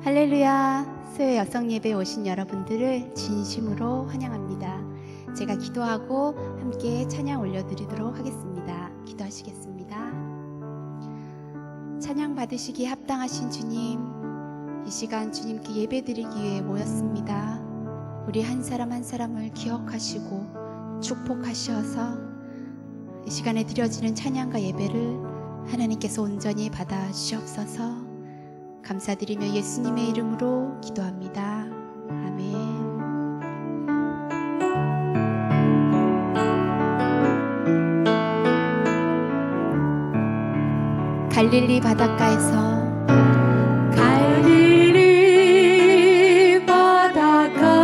할렐루야. 수요 여성 예배에 오신 여러분들을 진심으로 환영합니다. 제가 기도하고 함께 찬양 올려드리도록 하겠습니다. 기도하시겠습니다. 찬양 받으시기에 합당하신 주님, 이 시간 주님께 예배드리기 위해 모였습니다. 우리 한 사람 한 사람을 기억하시고 축복하셔서 이 시간에 드려지는 찬양과 예배를 하나님께서 온전히 받아 주시옵소서. 감사드리며 예수님의 이름으로 기도합니다. 아멘. 갈릴리 바닷가에서 갈릴리 바닷가에서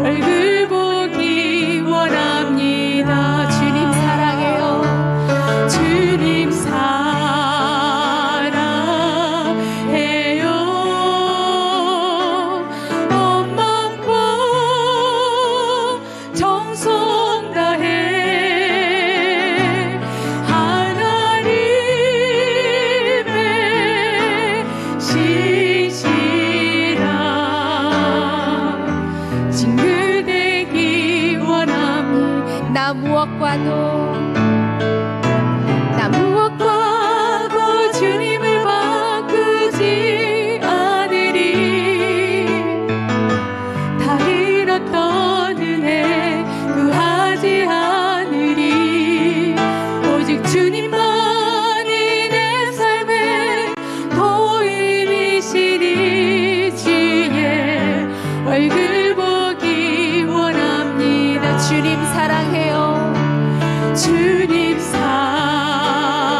얼굴 보기 원합니다. 주님 사랑해요. 나 무엇과도 주님을 바꾸지 않으리. 다 잃었던 은혜 구하지 않으리. 오직 주님만이 내 삶의 도움이시니 주의 얼굴 보기 원합니다. 주님 사랑해요. 주님 사랑해요.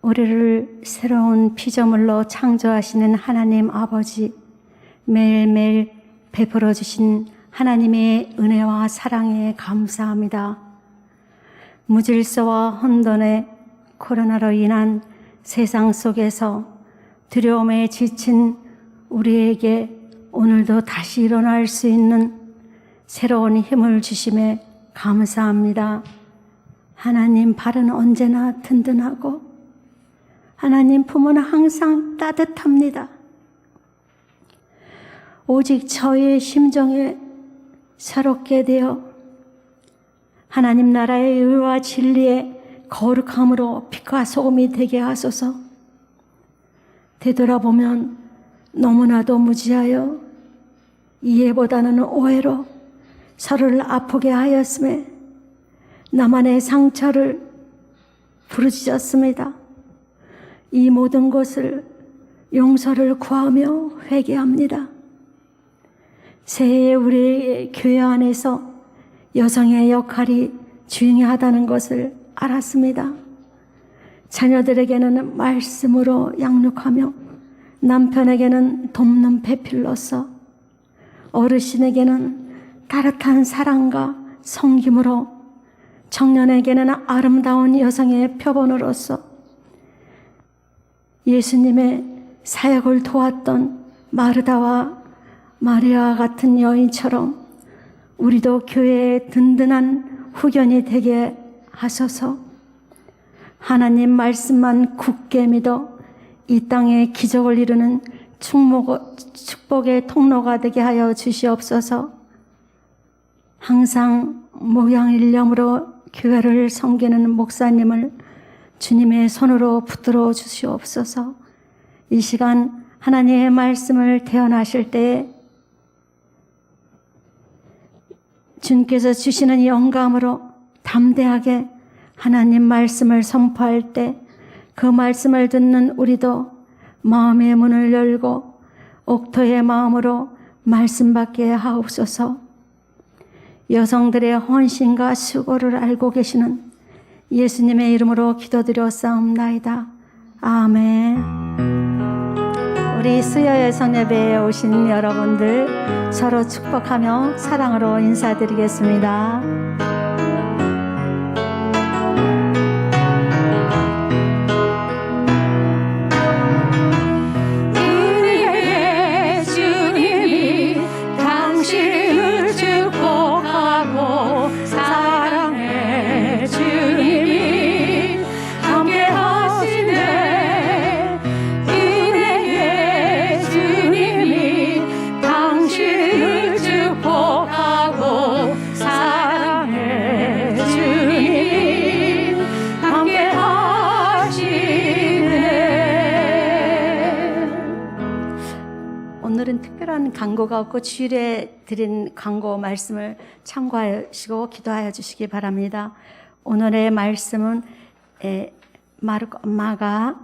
우리를 새로운 피조물로 창조하시는 하나님 아버지, 매일매일 베풀어 주신 하나님의 은혜와 사랑에 감사합니다. 무질서와 혼돈의 코로나로 인한 세상 속에서 두려움에 지친 우리에게 오늘도 다시 일어날 수 있는 새로운 힘을 주심에 감사합니다. 하나님 발은 언제나 든든하고 하나님 품은 항상 따뜻합니다. 오직 저의 심정에 새롭게 되어 하나님 나라의 의와 진리의 거룩함으로 빛과 소금이 되게 하소서. 되돌아보면 너무나도 무지하여 이해보다는 오해로 서로를 아프게 하였음에 나만의 상처를 부르짖었습니다. 이 모든 것을 용서를 구하며 회개합니다. 새해 우리의 교회 안에서 여성의 역할이 중요하다는 것을 알았습니다. 자녀들에게는 말씀으로 양육하며 남편에게는 돕는 배필로서 어르신에게는 따뜻한 사랑과 섬김으로 청년에게는 아름다운 여성의 표본으로서 예수님의 사역을 도왔던 마르다와 마리아 같은 여인처럼 우리도 교회의 든든한 후견이 되게 하소서. 하나님 말씀만 굳게 믿어 이 땅에 기적을 이루는 축복의 통로가 되게 하여 주시옵소서. 항상 목양일념으로 교회를 섬기는 목사님을 주님의 손으로 붙들어 주시옵소서. 이 시간 하나님의 말씀을 태어나실 때에 주님께서 주시는 영감으로 담대하게 하나님 말씀을 선포할 때 그 말씀을 듣는 우리도 마음의 문을 열고 옥토의 마음으로 말씀 받게 하옵소서. 여성들의 헌신과 수고를 알고 계시는 예수님의 이름으로 기도드렸사옵나이다. 아멘. 우리 수요일 성예배에 오신 여러분들 서로 축복하며 사랑으로 인사드리겠습니다. 오늘은 특별한 광고가 없고 주일에 드린 광고 말씀을 참고하시고 기도하여 주시기 바랍니다. 오늘의 말씀은 마가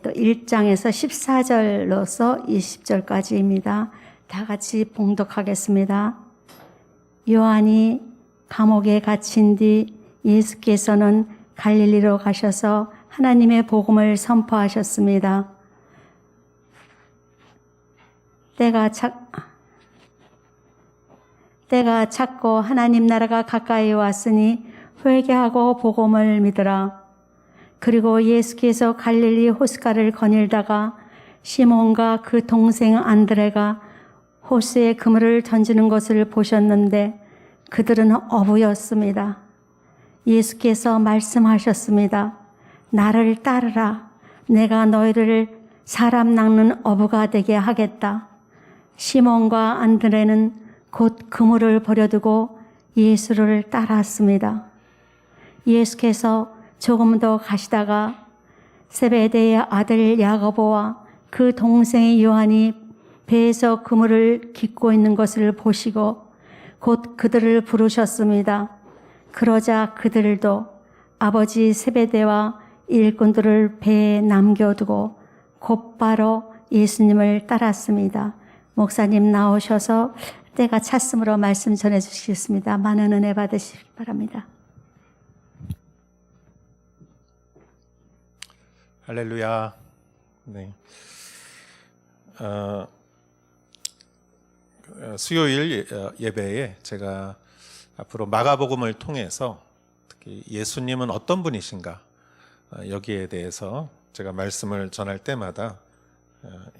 또 1장에서 14절로서 20절까지입니다. 다 같이 봉독하겠습니다. 요한이 감옥에 갇힌 뒤 예수께서는 갈릴리로 가셔서 하나님의 복음을 선포하셨습니다. 때가 찼고 하나님 나라가 가까이 왔으니 회개하고 복음을 믿으라. 그리고 예수께서 갈릴리 호숫가를 거닐다가 시몬과 그 동생 안드레가 호수에 그물을 던지는 것을 보셨는데 그들은 어부였습니다. 예수께서 말씀하셨습니다. 나를 따르라. 내가 너희를 사람 낚는 어부가 되게 하겠다. 시몬과 안드레는 곧 그물을 버려두고 예수를 따랐습니다. 예수께서 조금 더 가시다가 세베대의 아들 야고보와 그 동생의 요한이 배에서 그물을 깃고 있는 것을 보시고 곧 그들을 부르셨습니다. 그러자 그들도 아버지 세베대와 일꾼들을 배에 남겨두고 곧바로 예수님을 따랐습니다. 목사님 나오셔서 때가 찼으므로 말씀 전해 주시겠습니다. 많은 은혜 받으시기 바랍니다. 할렐루야. 네. 수요일 예배에 제가 앞으로 마가복음을 통해서 특히 예수님은 어떤 분이신가 여기에 대해서 제가 말씀을 전할 때마다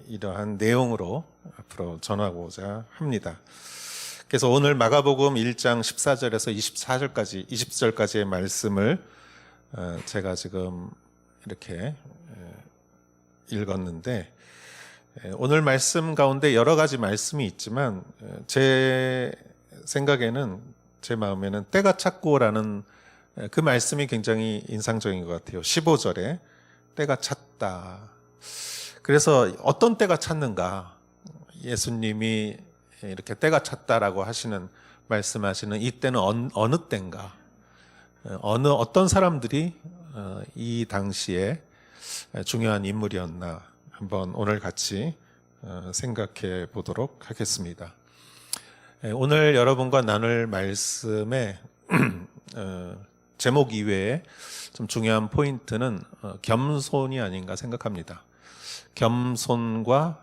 이러한 내용으로 앞으로 전하고자 합니다. 그래서 오늘 마가복음 1장 14절에서 24절까지 20절까지의 말씀을 제가 지금 이렇게 읽었는데, 오늘 말씀 가운데 여러 가지 말씀이 있지만 제 생각에는, 제 마음에는 때가 찼고라는 그 말씀이 굉장히 인상적인 것 같아요. 15절에 때가 찼다. 그래서 어떤 때가 찼는가, 예수님이 이렇게 때가 찼다라고 하시는, 말씀하시는 이 때는 어느 때인가, 어떤 사람들이 이 당시에 중요한 인물이었나 한번 오늘 같이 생각해 보도록 하겠습니다. 오늘 여러분과 나눌 말씀의 제목 이외에 좀 중요한 포인트는 겸손이 아닌가 생각합니다. 겸손과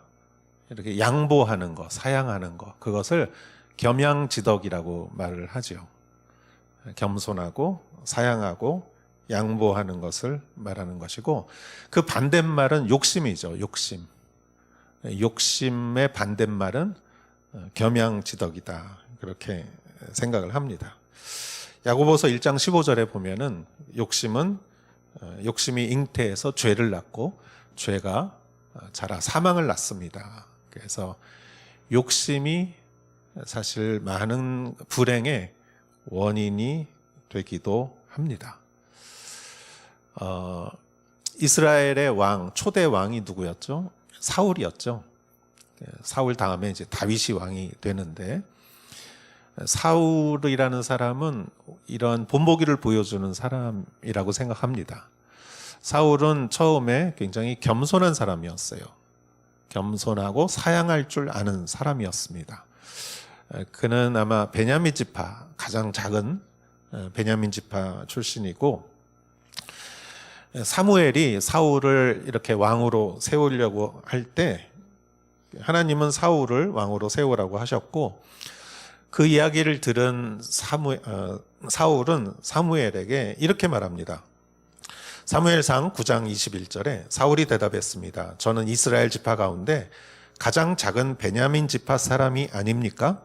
이렇게 양보하는 것, 사양하는 것, 그것을 겸양지덕이라고 말을 하죠. 겸손하고 사양하고 양보하는 것을 말하는 것이고, 그 반대말은 욕심이죠. 욕심의 반대말은 겸양지덕이다, 그렇게 생각을 합니다. 야고보서 1장 15절에 보면은 욕심이 잉태해서 죄를 낳고 죄가 자라 사망을 낳습니다. 그래서 욕심이 사실 많은 불행의 원인이 되기도 합니다. 이스라엘의 초대 왕이 누구였죠? 사울이었죠. 사울 다음에 이제 다윗이 왕이 되는데, 사울이라는 사람은 이런 본보기를 보여주는 사람이라고 생각합니다. 사울은 처음에 굉장히 겸손한 사람이었어요. 겸손하고 사양할 줄 아는 사람이었습니다. 그는 아마 베냐민 지파, 가장 작은 베냐민 지파 출신이고, 사무엘이 사울을 이렇게 왕으로 세우려고 할 때 하나님은 사울을 왕으로 세우라고 하셨고, 그 이야기를 들은 사울은 사무엘에게 이렇게 말합니다. 사무엘상 9장 21절에 사울이 대답했습니다. 저는 이스라엘 지파 가운데 가장 작은 베냐민 지파 사람이 아닙니까?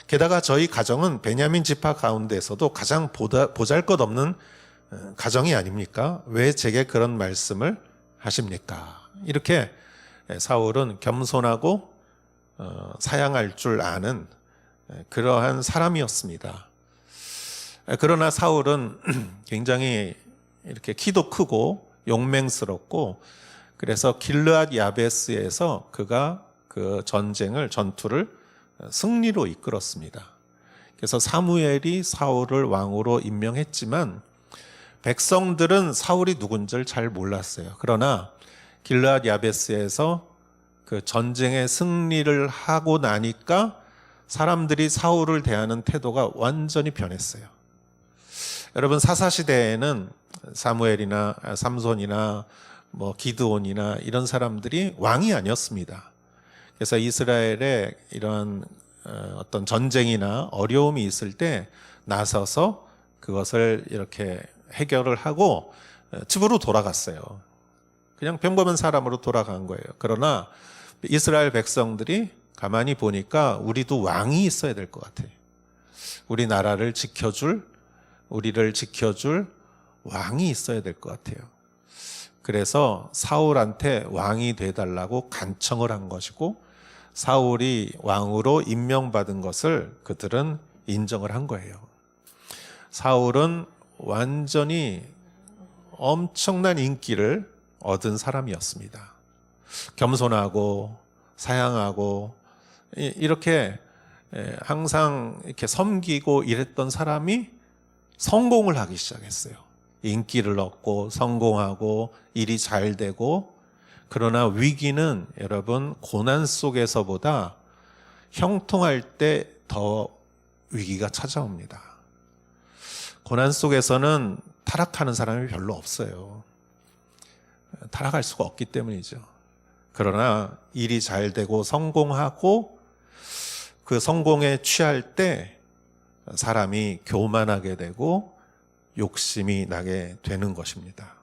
게다가 저희 가정은 베냐민 지파 가운데서도 가장 보잘것없는 가정이 아닙니까? 왜 제게 그런 말씀을 하십니까? 이렇게 사울은 겸손하고 사양할 줄 아는 그러한 사람이었습니다. 그러나 사울은 굉장히 이렇게 키도 크고 용맹스럽고, 그래서 길르앗 야베스에서 그가 그 전투를 승리로 이끌었습니다. 그래서 사무엘이 사울을 왕으로 임명했지만 백성들은 사울이 누군지를 잘 몰랐어요. 그러나 길르앗 야베스에서 그 전쟁의 승리를 하고 나니까 사람들이 사울을 대하는 태도가 완전히 변했어요. 여러분, 사사시대에는 사무엘이나 삼손이나 기드온이나 이런 사람들이 왕이 아니었습니다. 그래서 이스라엘에 이런 어떤 전쟁이나 어려움이 있을 때 나서서 그것을 이렇게 해결을 하고 집으로 돌아갔어요. 그냥 평범한 사람으로 돌아간 거예요. 그러나 이스라엘 백성들이 가만히 보니까 우리도 왕이 있어야 될 것 같아요. 우리를 지켜줄 왕이 있어야 될 것 같아요. 그래서 사울한테 왕이 돼달라고 간청을 한 것이고, 사울이 왕으로 임명받은 것을 그들은 인정을 한 거예요. 사울은 완전히 엄청난 인기를 얻은 사람이었습니다. 겸손하고 사양하고 이렇게 항상 이렇게 섬기고 이랬던 사람이 성공을 하기 시작했어요. 인기를 얻고 성공하고 일이 잘 되고. 그러나 위기는 여러분, 고난 속에서보다 형통할 때 더 위기가 찾아옵니다. 고난 속에서는 타락하는 사람이 별로 없어요. 타락할 수가 없기 때문이죠. 그러나 일이 잘 되고 성공하고 그 성공에 취할 때 사람이 교만하게 되고 욕심이 나게 되는 것입니다.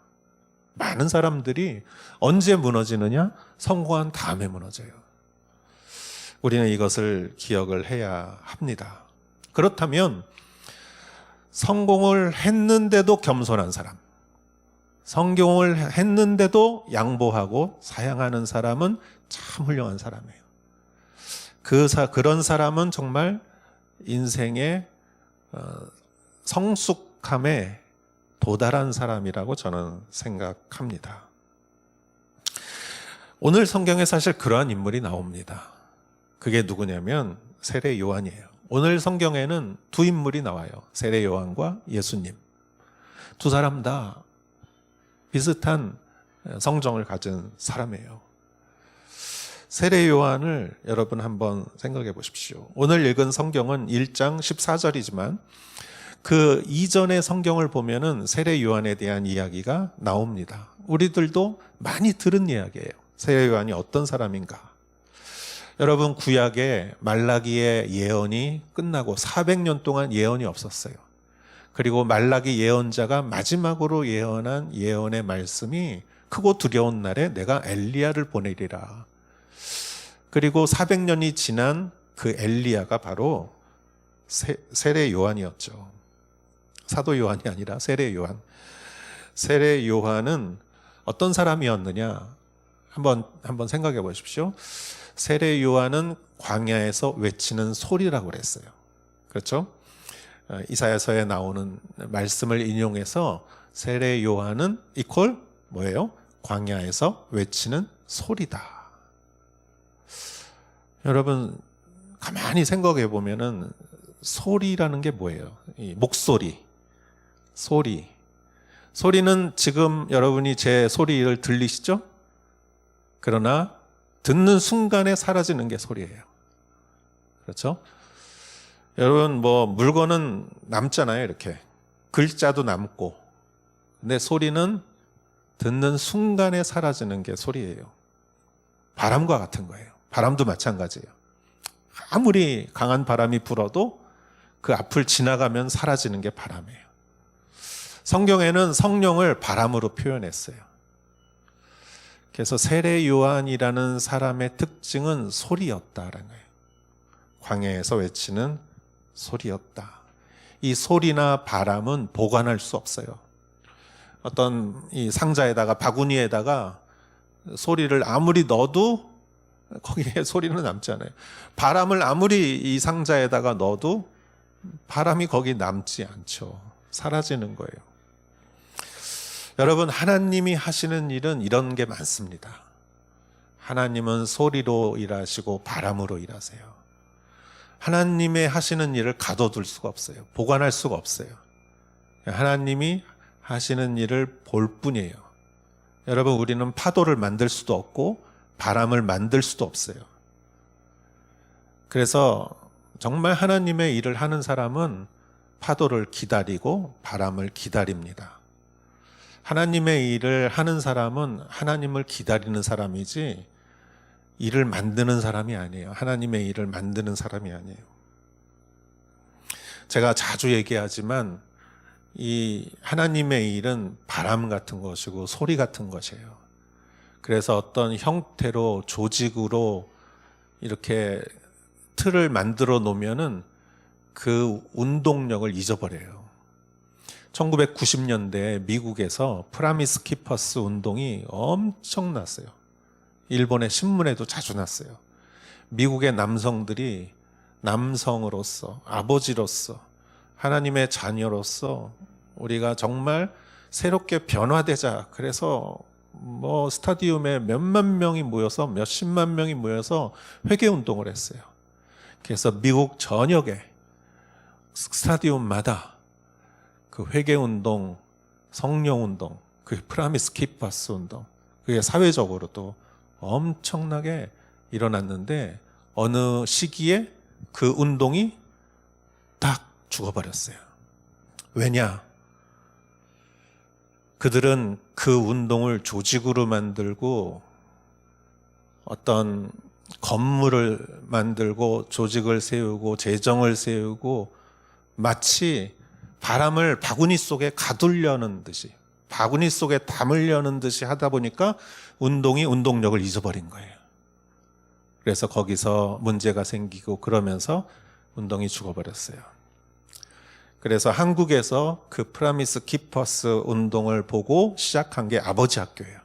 많은 사람들이 언제 무너지느냐? 성공한 다음에 무너져요. 우리는 이것을 기억을 해야 합니다. 그렇다면 성공을 했는데도 겸손한 사람, 성공을 했는데도 양보하고 사양하는 사람은 참 훌륭한 사람이에요. 그런 사람은 정말 인생의 성숙함에 도달한 사람이라고 저는 생각합니다. 오늘 성경에 사실 그러한 인물이 나옵니다. 그게 누구냐면 세례 요한이에요. 오늘 성경에는 두 인물이 나와요. 세례 요한과 예수님. 두 사람 다 비슷한 성정을 가진 사람이에요. 세례 요한을 여러분 한번 생각해 보십시오. 오늘 읽은 성경은 1장 14절이지만 그 이전의 성경을 보면은 세례 요한에 대한 이야기가 나옵니다. 우리들도 많이 들은 이야기예요. 세례 요한이 어떤 사람인가? 여러분, 구약에 말라기의 예언이 끝나고 400년 동안 예언이 없었어요. 그리고 말라기 예언자가 마지막으로 예언한 예언의 말씀이 크고 두려운 날에 내가 엘리야를 보내리라. 그리고 400년이 지난 그 엘리야가 바로 세례 요한이었죠. 사도 요한이 아니라 세례 요한. 세례 요한은 어떤 사람이었느냐? 한번 생각해 보십시오. 세례 요한은 광야에서 외치는 소리라고 그랬어요. 그렇죠? 이사야서에 나오는 말씀을 인용해서 세례 요한은 이퀄 뭐예요? 광야에서 외치는 소리다. 여러분 가만히 생각해 보면은 소리라는 게 뭐예요? 이 목소리, 소리. 소리는 지금 여러분이 제 소리를 들리시죠? 그러나 듣는 순간에 사라지는 게 소리예요. 그렇죠? 여러분 뭐 물건은 남잖아요. 이렇게 글자도 남고, 근데 소리는 듣는 순간에 사라지는 게 소리예요. 바람과 같은 거예요. 바람도 마찬가지예요. 아무리 강한 바람이 불어도 그 앞을 지나가면 사라지는 게 바람이에요. 성경에는 성령을 바람으로 표현했어요. 그래서 세례 요한이라는 사람의 특징은 소리였다라는 거예요. 광야에서 외치는 소리였다. 이 소리나 바람은 보관할 수 없어요. 어떤 이 상자에다가 바구니에다가 소리를 아무리 넣어도 거기에 소리는 남지 않아요. 바람을 아무리 이 상자에다가 넣어도 바람이 거기 남지 않죠. 사라지는 거예요. 여러분, 하나님이 하시는 일은 이런 게 많습니다. 하나님은 소리로 일하시고 바람으로 일하세요. 하나님의 하시는 일을 가둬둘 수가 없어요. 보관할 수가 없어요. 하나님이 하시는 일을 볼 뿐이에요. 여러분, 우리는 파도를 만들 수도 없고 바람을 만들 수도 없어요. 그래서 정말 하나님의 일을 하는 사람은 파도를 기다리고 바람을 기다립니다. 하나님의 일을 하는 사람은 하나님을 기다리는 사람이지 일을 만드는 사람이 아니에요. 하나님의 일을 만드는 사람이 아니에요. 제가 자주 얘기하지만 이 하나님의 일은 바람 같은 것이고 소리 같은 것이에요. 그래서 어떤 형태로 조직으로 이렇게 틀을 만들어 놓으면은 그 운동력을 잊어버려요. 1990년대 미국에서 프라미스 키퍼스 운동이 엄청났어요. 일본의 신문에도 자주 났어요. 미국의 남성들이 남성으로서, 아버지로서, 하나님의 자녀로서 우리가 정말 새롭게 변화되자. 그래서 뭐 스타디움에 몇만 명이 모여서 몇십만 명이 모여서 회개 운동을 했어요. 그래서 미국 전역에 스타디움마다 그 회개 운동, 성령 운동, 그 프라미스 키퍼스 운동, 그게 사회적으로도 엄청나게 일어났는데 어느 시기에 그 운동이 딱 죽어버렸어요. 왜냐? 그들은 그 운동을 조직으로 만들고 어떤 건물을 만들고 조직을 세우고 재정을 세우고 마치 바람을 바구니 속에 가두려는 듯이, 바구니 속에 담으려는 듯이 하다 보니까 운동이 운동력을 잊어버린 거예요. 그래서 거기서 문제가 생기고 그러면서 운동이 죽어버렸어요. 그래서 한국에서 그 프라미스 키퍼스 운동을 보고 시작한 게 아버지 학교예요.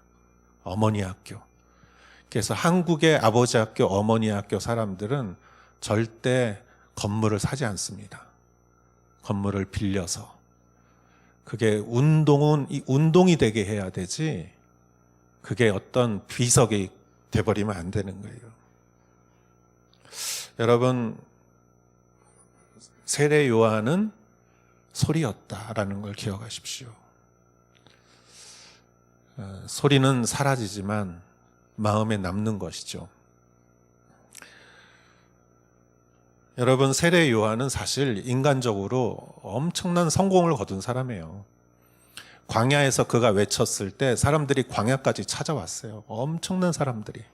어머니 학교. 그래서 한국의 아버지 학교, 어머니 학교 사람들은 절대 건물을 사지 않습니다. 건물을 빌려서. 그게 운동은 운동이 되게 해야 되지, 그게 어떤 비석이 돼버리면 안 되는 거예요. 여러분, 세례 요한은 소리였다라는 걸 기억하십시오. 소리는 사라지지만 마음에 남는 것이죠. 여러분, 세례 요한은 사실 인간적으로 엄청난 성공을 거둔 사람이에요. 광야에서 그가 외쳤을 때 사람들이 광야까지 찾아왔어요. 엄청난 사람들이.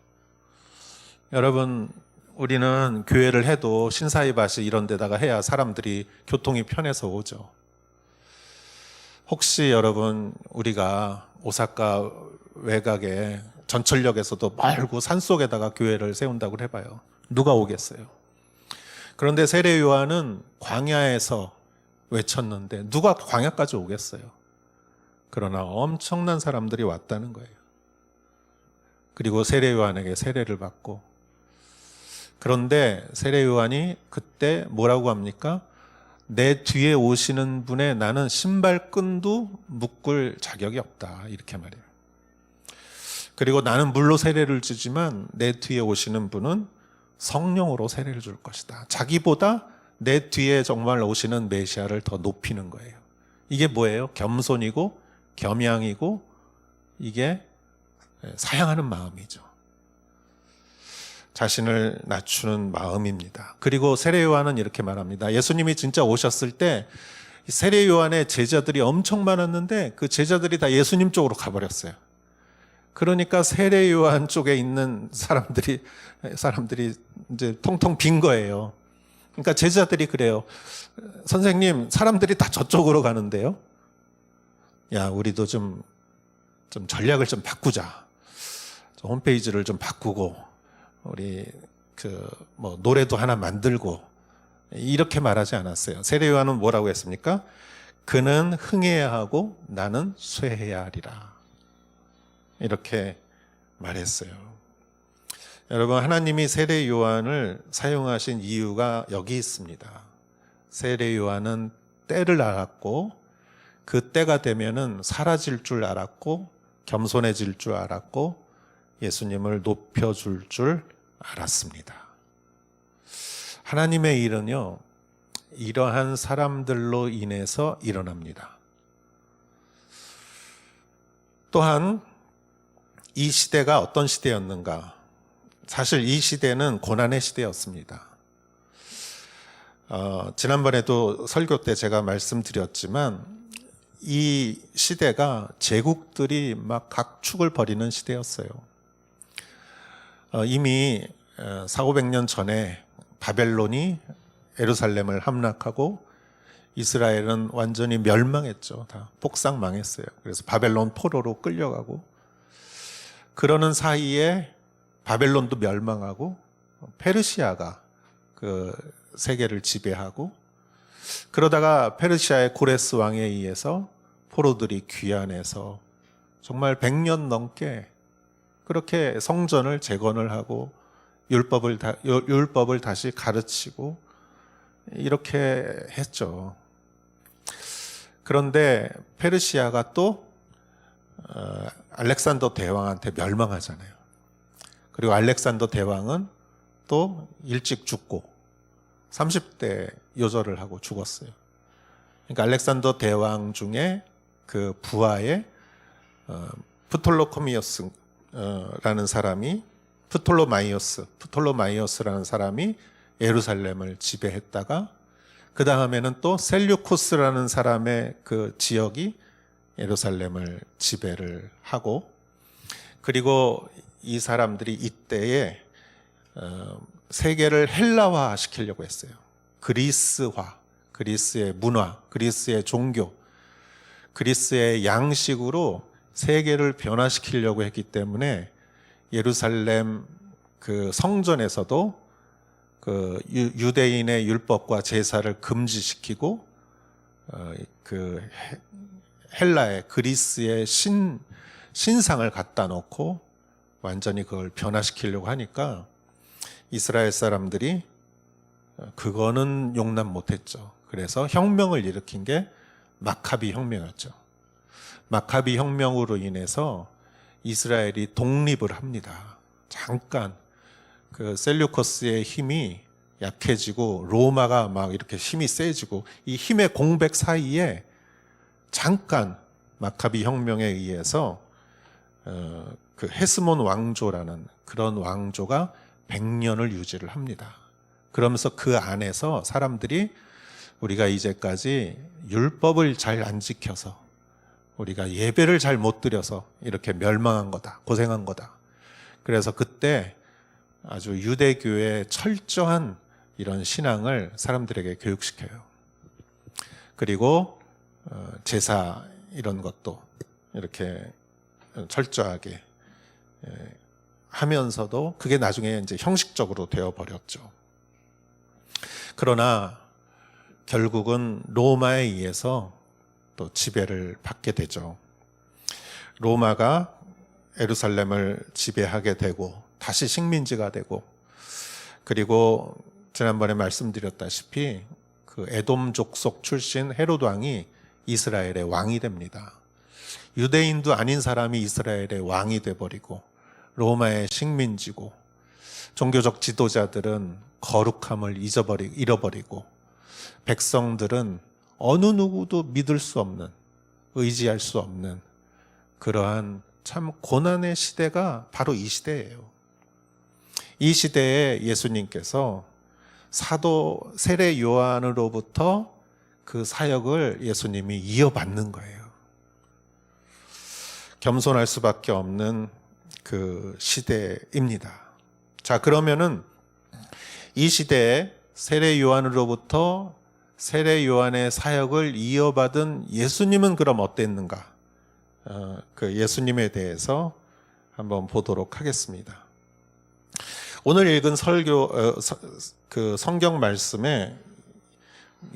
여러분, 우리는 교회를 해도 신사이밭이 이런 데다가 해야 사람들이 교통이 편해서 오죠. 혹시 여러분, 우리가 오사카 외곽에 전철역에서도 멀고 산속에다가 교회를 세운다고 해봐요. 누가 오겠어요? 그런데 세례 요한은 광야에서 외쳤는데 누가 광야까지 오겠어요? 그러나 엄청난 사람들이 왔다는 거예요. 그리고 세례 요한에게 세례를 받고, 그런데 세례 요한이 그때 뭐라고 합니까? 내 뒤에 오시는 분의 나는 신발끈도 묶을 자격이 없다, 이렇게 말해요. 그리고 나는 물로 세례를 주지만 내 뒤에 오시는 분은 성령으로 세례를 줄 것이다. 자기보다 내 뒤에 정말 오시는 메시아를 더 높이는 거예요. 이게 뭐예요? 겸손이고 겸양이고 이게 사양하는 마음이죠. 자신을 낮추는 마음입니다. 그리고 세례 요한은 이렇게 말합니다. 예수님이 진짜 오셨을 때 세례 요한의 제자들이 엄청 많았는데 그 제자들이 다 예수님 쪽으로 가버렸어요. 그러니까 세례 요한 쪽에 있는 사람들이 이제 통통 빈 거예요. 그러니까 제자들이 그래요. 선생님, 사람들이 다 저쪽으로 가는데요. 야, 우리도 좀 전략을 좀 바꾸자. 홈페이지를 좀 바꾸고 우리 노래도 하나 만들고, 이렇게 말하지 않았어요. 세례 요한은 뭐라고 했습니까? 그는 흥해야 하고 나는 쇠해야 하리라. 이렇게 말했어요. 여러분, 하나님이 세례 요한을 사용하신 이유가 여기 있습니다. 세례 요한은 때를 알았고, 그 때가 되면은 사라질 줄 알았고, 겸손해질 줄 알았고, 예수님을 높여줄 줄 알았습니다. 하나님의 일은요, 이러한 사람들로 인해서 일어납니다. 또한 이 시대가 어떤 시대였는가? 사실 이 시대는 고난의 시대였습니다. 지난번에도 설교 때 제가 말씀드렸지만 이 시대가 제국들이 막 각축을 벌이는 시대였어요. 이미 400~500년 전에 바벨론이 예루살렘을 함락하고 이스라엘은 완전히 멸망했죠. 다 폭삭 망했어요. 그래서 바벨론 포로로 끌려가고, 그러는 사이에 바벨론도 멸망하고 페르시아가 그 세계를 지배하고, 그러다가 페르시아의 고레스 왕에 의해서 포로들이 귀환해서 정말 100년 넘게 그렇게 성전을 재건을 하고 율법을 다시 가르치고 이렇게 했죠. 그런데 페르시아가 또 알렉산더 대왕한테 멸망하잖아요. 그리고 알렉산더 대왕은 또 일찍 죽고 30대 요절을 하고 죽었어요. 그러니까 알렉산더 대왕 중에 그 부하의 프톨로코미어스라는 사람이, 프톨로마이오스라는 사람이 예루살렘을 지배했다가, 그 다음에는 또 셀류쿠스라는 사람의 그 지역이 예루살렘을 지배를 하고, 그리고 이 사람들이 이때에 세계를 헬라화 시키려고 했어요. 그리스화, 그리스의 문화, 그리스의 종교, 그리스의 양식으로 세계를 변화시키려고 했기 때문에 예루살렘 그 성전에서도 그 유대인의 율법과 제사를 금지시키고 그 헬라의 그리스의 신상을 갖다 놓고 완전히 그걸 변화시키려고 하니까 이스라엘 사람들이 그거는 용납 못했죠. 그래서 혁명을 일으킨 게 마카비 혁명이었죠. 마카비 혁명으로 인해서 이스라엘이 독립을 합니다. 잠깐 그 셀류커스의 힘이 약해지고 로마가 막 이렇게 힘이 세지고 이 힘의 공백 사이에 잠깐 마카비 혁명에 의해서 그 헤스몬 왕조라는 그런 왕조가 100년을 유지를 합니다. 그러면서 그 안에서 사람들이 우리가 이제까지 율법을 잘 안 지켜서 우리가 예배를 잘 못 드려서 이렇게 멸망한 거다, 고생한 거다. 그래서 그때 아주 유대교의 철저한 이런 신앙을 사람들에게 교육시켜요. 그리고 제사 이런 것도 이렇게 철저하게 하면서도 그게 나중에 이제 형식적으로 되어버렸죠. 그러나 결국은 로마에 의해서 또 지배를 받게 되죠. 로마가 예루살렘을 지배하게 되고 다시 식민지가 되고, 그리고 지난번에 말씀드렸다시피 그 에돔 족속 출신 헤롯 왕이 이스라엘의 왕이 됩니다. 유대인도 아닌 사람이 이스라엘의 왕이 돼버리고 로마의 식민지고, 종교적 지도자들은 거룩함을 잃어버리고, 백성들은 어느 누구도 믿을 수 없는, 의지할 수 없는 그러한 참 고난의 시대가 바로 이 시대예요. 이 시대에 예수님께서 사도 세례 요한으로부터 그 사역을 예수님이 이어받는 거예요. 겸손할 수밖에 없는 그 시대입니다. 자, 그러면은 이 시대에 세례 요한으로부터 세례 요한의 사역을 이어받은 예수님은 그럼 어땠는가? 그 예수님에 대해서 한번 보도록 하겠습니다. 오늘 읽은 그 성경 말씀에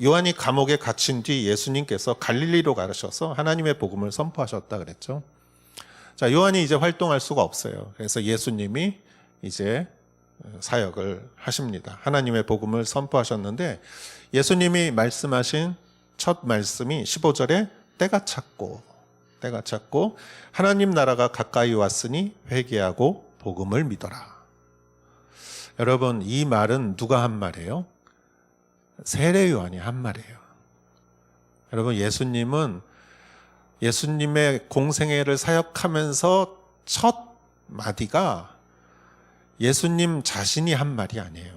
요한이 감옥에 갇힌 뒤 예수님께서 갈릴리로 가셔서 하나님의 복음을 선포하셨다 그랬죠. 자, 요한이 이제 활동할 수가 없어요. 그래서 예수님이 이제 사역을 하십니다. 하나님의 복음을 선포하셨는데 예수님이 말씀하신 첫 말씀이 15절에 때가 찼고 하나님 나라가 가까이 왔으니 회개하고 복음을 믿어라. 여러분, 이 말은 누가 한 말이에요? 세례 요한이 한 말이에요. 여러분, 예수님의 공생애를 사역하면서 첫 마디가 예수님 자신이 한 말이 아니에요.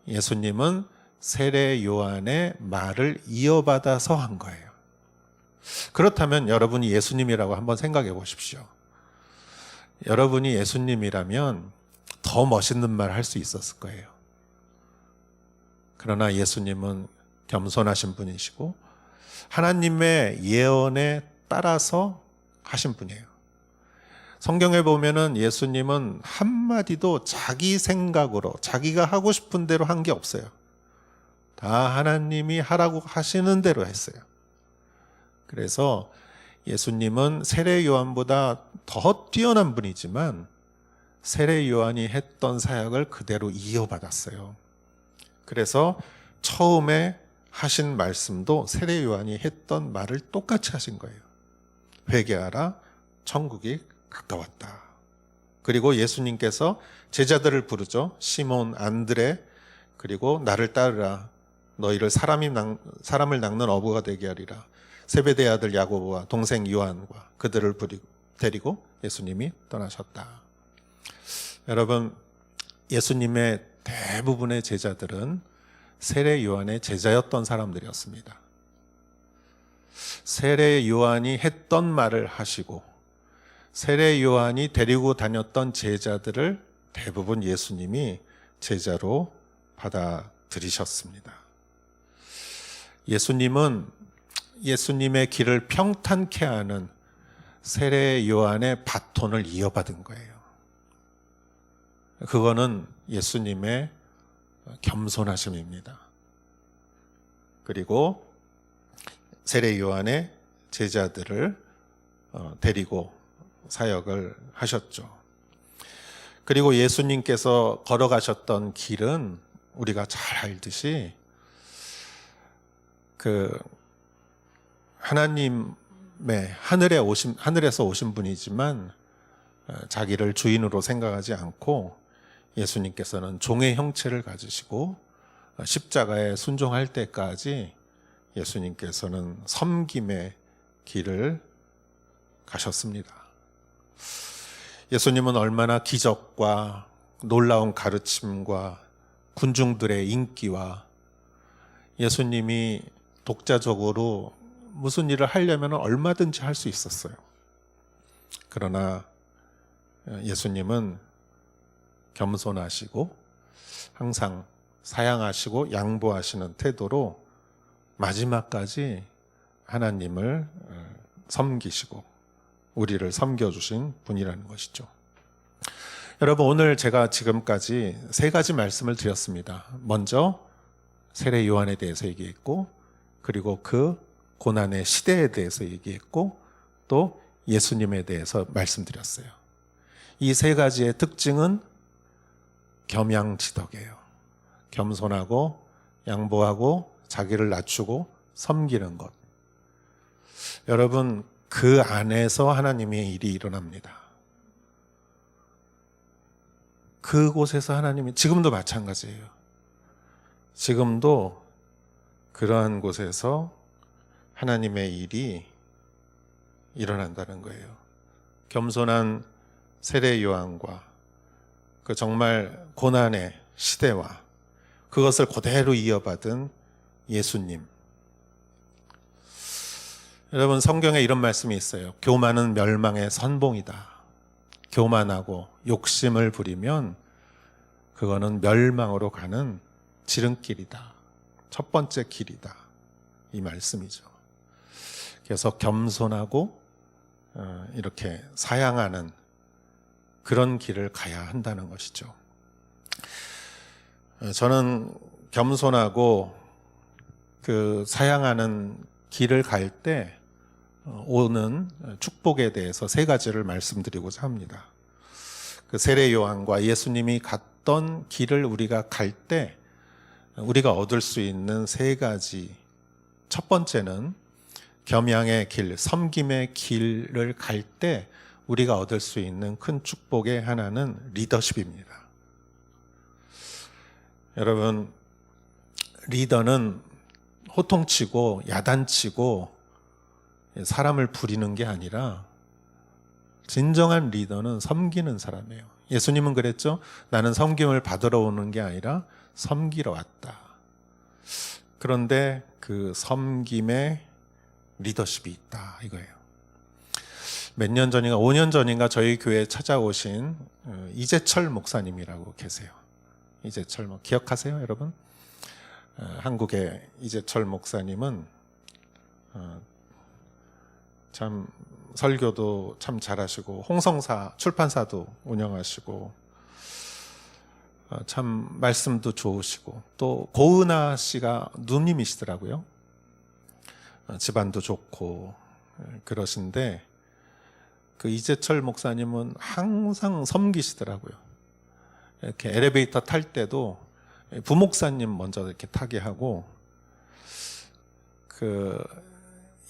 예수님은 세례 요한의 말을 이어받아서 한 거예요. 그렇다면 여러분이 예수님이라고 한번 생각해 보십시오. 여러분이 예수님이라면 더 멋있는 말 할 수 있었을 거예요. 그러나 예수님은 겸손하신 분이시고 하나님의 예언에 따라서 하신 분이에요. 성경에 보면은 예수님은 한마디도 자기 생각으로 자기가 하고 싶은 대로 한 게 없어요. 다 하나님이 하라고 하시는 대로 했어요. 그래서 예수님은 세례 요한보다 더 뛰어난 분이지만 세례 요한이 했던 사역을 그대로 이어받았어요. 그래서 처음에 하신 말씀도 세례 요한이 했던 말을 똑같이 하신 거예요. 회개하라, 천국이 가까웠다. 그리고 예수님께서 제자들을 부르죠. 시몬, 안드레, 그리고 나를 따르라. 너희를 사람을 낚는 어부가 되게 하리라. 세베대의 아들 야고보와 동생 요한과 그들을 데리고 예수님이 떠나셨다. 여러분, 예수님의 대부분의 제자들은 세례 요한의 제자였던 사람들이었습니다. 세례 요한이 했던 말을 하시고 세례 요한이 데리고 다녔던 제자들을 대부분 예수님이 제자로 받아들이셨습니다. 예수님은 예수님의 길을 평탄케 하는 세례 요한의 바톤을 이어받은 거예요. 그거는 예수님의 겸손하심입니다. 그리고 세례 요한의 제자들을 데리고 사역을 하셨죠. 그리고 예수님께서 걸어가셨던 길은 우리가 잘 알듯이 하나님의 하늘에서 오신 분이지만 자기를 주인으로 생각하지 않고 예수님께서는 종의 형체를 가지시고 십자가에 순종할 때까지 예수님께서는 섬김의 길을 가셨습니다. 예수님은 얼마나 기적과 놀라운 가르침과 군중들의 인기와 예수님이 독자적으로 무슨 일을 하려면 얼마든지 할 수 있었어요. 그러나 예수님은 겸손하시고 항상 사양하시고 양보하시는 태도로 마지막까지 하나님을 섬기시고 우리를 섬겨주신 분이라는 것이죠. 여러분, 오늘 제가 지금까지 세 가지 말씀을 드렸습니다. 먼저 세례 요한에 대해서 얘기했고, 그리고 그 고난의 시대에 대해서 얘기했고, 또 예수님에 대해서 말씀드렸어요. 이 세 가지의 특징은 겸양지덕이에요. 겸손하고 양보하고 자기를 낮추고 섬기는 것. 여러분, 그 안에서 하나님의 일이 일어납니다. 그곳에서 하나님이, 지금도 마찬가지예요. 지금도 그러한 곳에서 하나님의 일이 일어난다는 거예요. 겸손한 세례 요한과 그 정말 고난의 시대와 그것을 그대로 이어받은 예수님. 여러분, 성경에 이런 말씀이 있어요. 교만은 멸망의 선봉이다. 교만하고 욕심을 부리면 그거는 멸망으로 가는 지름길이다. 첫 번째 길이다. 이 말씀이죠. 그래서 겸손하고 이렇게 사양하는 그런 길을 가야 한다는 것이죠. 저는 겸손하고 그 사양하는 길을 갈 때 오는 축복에 대해서 세 가지를 말씀드리고자 합니다. 그 세례 요한과 예수님이 갔던 길을 우리가 갈 때 우리가 얻을 수 있는 세 가지. 첫 번째는 겸양의 길, 섬김의 길을 갈 때 우리가 얻을 수 있는 큰 축복의 하나는 리더십입니다. 여러분, 리더는 호통치고 야단치고 사람을 부리는 게 아니라 진정한 리더는 섬기는 사람이에요. 예수님은 그랬죠. 나는 섬김을 받으러 오는 게 아니라 섬기러 왔다. 그런데 그 섬김에 리더십이 있다 이거예요. 몇 년 전인가 5년 전인가 저희 교회에 찾아오신 이재철 목사님이라고 계세요. 이재철 기억하세요 여러분? 한국의 이재철 목사님은 참 설교도 참 잘하시고 홍성사 출판사도 운영하시고 참 말씀도 좋으시고 또 고은아 씨가 누님이시더라고요. 집안도 좋고 그러신데 그 이재철 목사님은 항상 섬기시더라고요. 이렇게 엘리베이터 탈 때도 부목사님 먼저 이렇게 타게 하고 그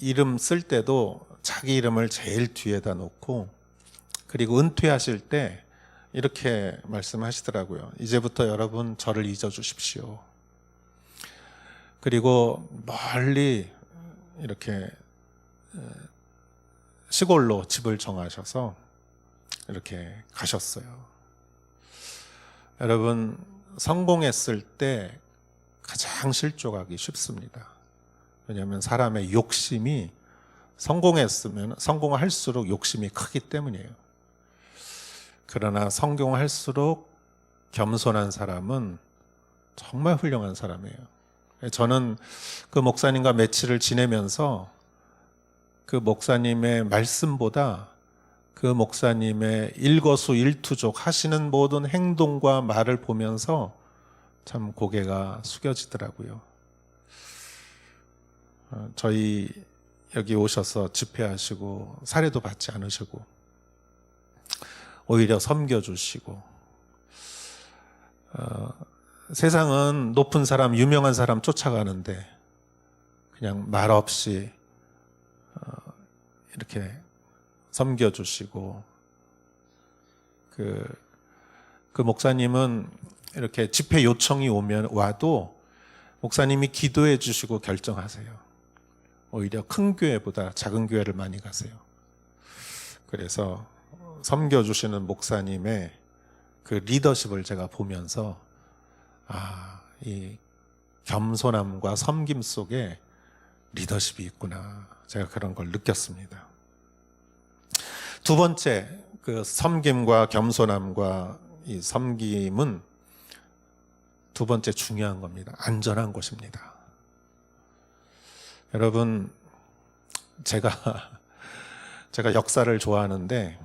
이름 쓸 때도 자기 이름을 제일 뒤에다 놓고 그리고 은퇴하실 때 이렇게 말씀하시더라고요. 이제부터 여러분 저를 잊어주십시오. 그리고 멀리 이렇게 시골로 집을 정하셔서 이렇게 가셨어요. 여러분, 성공했을 때 가장 실족하기 쉽습니다. 왜냐하면 사람의 욕심이 성공할수록 욕심이 크기 때문이에요. 그러나 성공할수록 겸손한 사람은 정말 훌륭한 사람이에요. 저는 그 목사님과 며칠을 지내면서 그 목사님의 말씀보다 그 목사님의 일거수일투족 하시는 모든 행동과 말을 보면서 참 고개가 숙여지더라고요. 저희 여기 오셔서 집회하시고 사례도 받지 않으시고 오히려 섬겨주시고, 세상은 높은 사람, 유명한 사람 쫓아가는데 그냥 말 없이 이렇게 섬겨주시고, 그 목사님은 이렇게 집회 요청이 와도 목사님이 기도해 주시고 결정하세요. 오히려 큰 교회보다 작은 교회를 많이 가세요. 그래서 섬겨주시는 목사님의 그 리더십을 제가 보면서 이 겸손함과 섬김 속에 리더십이 있구나, 제가 그런 걸 느꼈습니다. 두 번째, 그 섬김과 겸손함과 이 섬김은 두 번째 중요한 겁니다. 안전한 곳입니다. 여러분, 제가 역사를 좋아하는데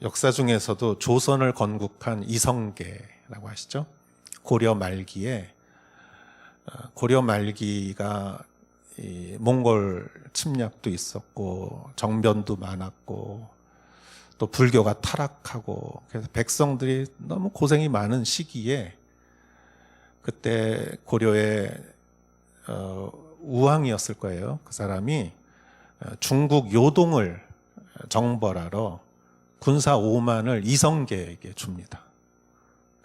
역사 중에서도 조선을 건국한 이성계라고 아시죠? 고려 말기가 이 몽골 침략도 있었고 정변도 많았고 또 불교가 타락하고, 그래서 백성들이 너무 고생이 많은 시기에 그때 고려의 우왕이었을 거예요. 그 사람이 중국 요동을 정벌하러 군사 5만을 이성계에게 줍니다.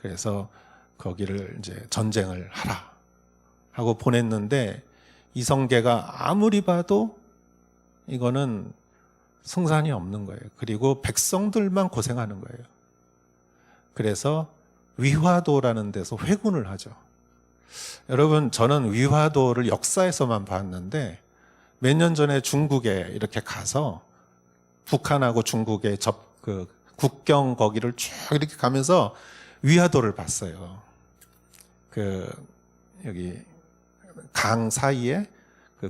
그래서 거기를 이제 전쟁을 하라 하고 보냈는데, 이성계가 아무리 봐도 이거는 승산이 없는 거예요. 그리고 백성들만 고생하는 거예요. 그래서 위화도라는 데서 회군을 하죠. 여러분, 저는 위화도를 역사에서만 봤는데 몇 년 전에 중국에 이렇게 가서 북한하고 중국의 국경 거기를 쭉 이렇게 가면서 위화도를 봤어요. 여기 강 사이에,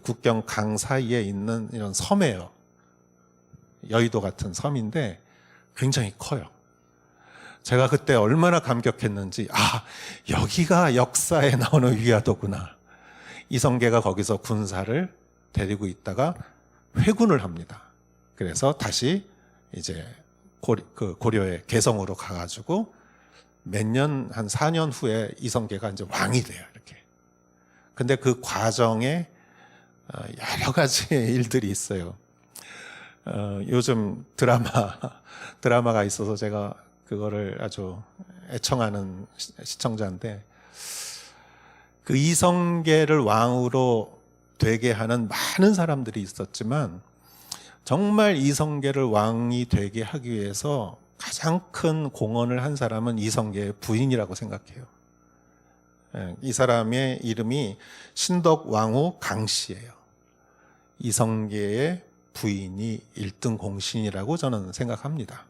국경 강 사이에 있는 이런 섬이에요. 여의도 같은 섬인데 굉장히 커요. 제가 그때 얼마나 감격했는지, 여기가 역사에 나오는 위화도구나. 이성계가 거기서 군사를 데리고 있다가 회군을 합니다. 그래서 다시 이제 고려의 개성으로 가가지고 한 4년 후에 이성계가 이제 왕이 돼요. 이렇게. 근데 그 과정에 여러 가지 일들이 있어요. 요즘 드라마가 있어서 제가 그거를 아주 애청하는 시청자인데, 그 이성계를 왕으로 되게 하는 많은 사람들이 있었지만 정말 이성계를 왕이 되게 하기 위해서 가장 큰 공헌을 한 사람은 이성계의 부인이라고 생각해요. 이 사람의 이름이 신덕왕후 강씨예요. 이성계의 부인이 1등 공신이라고 저는 생각합니다.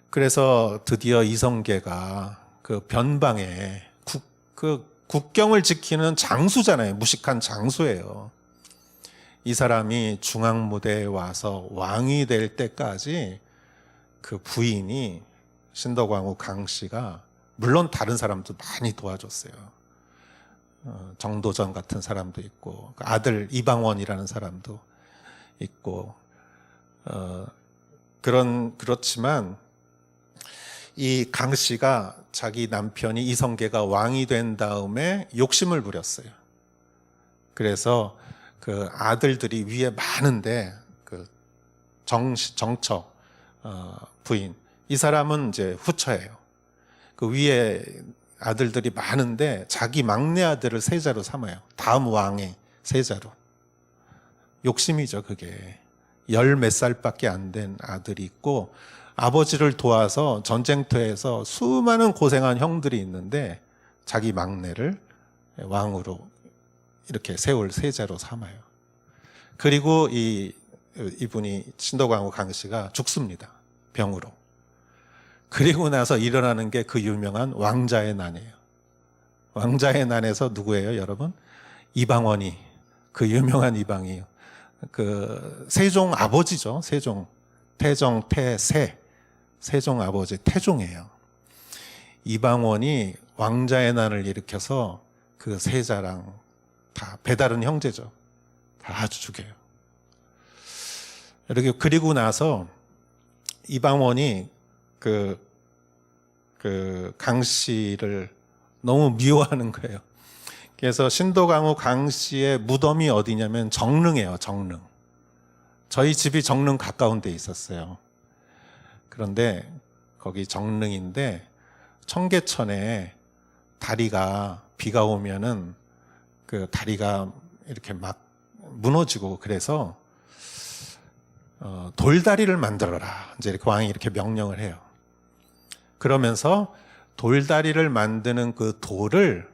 그래서 드디어 이성계가 그 변방에 국경을 지키는 장수잖아요. 무식한 장수예요. 이 사람이 중앙무대에 와서 왕이 될 때까지 그 부인이 신덕왕후 강씨가, 물론 다른 사람도 많이 도와줬어요. 정도전 같은 사람도 있고, 아들 이방원이라는 사람도 있고, 그렇지만 이 강씨가 자기 남편이 이성계가 왕이 된 다음에 욕심을 부렸어요. 그래서 그 아들들이 위에 많은데 그 정처 부인, 이 사람은 이제 후처예요. 그 위에 아들들이 많은데 자기 막내 아들을 세자로 삼아요. 다음 왕의 세자로. 욕심이죠, 그게. 10몇 살밖에 안 된 아들이 있고, 아버지를 도와서 전쟁터에서 수많은 고생한 형들이 있는데 자기 막내를 왕으로 이렇게 세울 세자로 삼아요. 그리고 이분이 신도광후 강씨가 죽습니다. 병으로. 그리고 나서 일어나는 게 그 유명한 왕자의 난이에요. 왕자의 난에서 누구예요, 여러분? 이방원이, 그 유명한 이방이에요. 그 세종 아버지죠. 태종 태세, 세종 아버지 태종이에요. 이방원이 왕자의 난을 일으켜서 그 세자랑 다 배다른 형제죠. 다 아주 죽여요. 이렇게 그리고 나서 이방원이 그 강씨를 너무 미워하는 거예요. 그래서 신도광후 강씨의 무덤이 어디냐면 정릉이에요. 정릉. 저희 집이 정릉 가까운 데 있었어요. 그런데 거기 정릉인데 청계천에 다리가 비가 오면은 그 다리가 이렇게 막 무너지고 그래서 돌다리를 만들어라. 이제 이렇게 왕이 이렇게 명령을 해요. 그러면서 돌다리를 만드는 그 돌을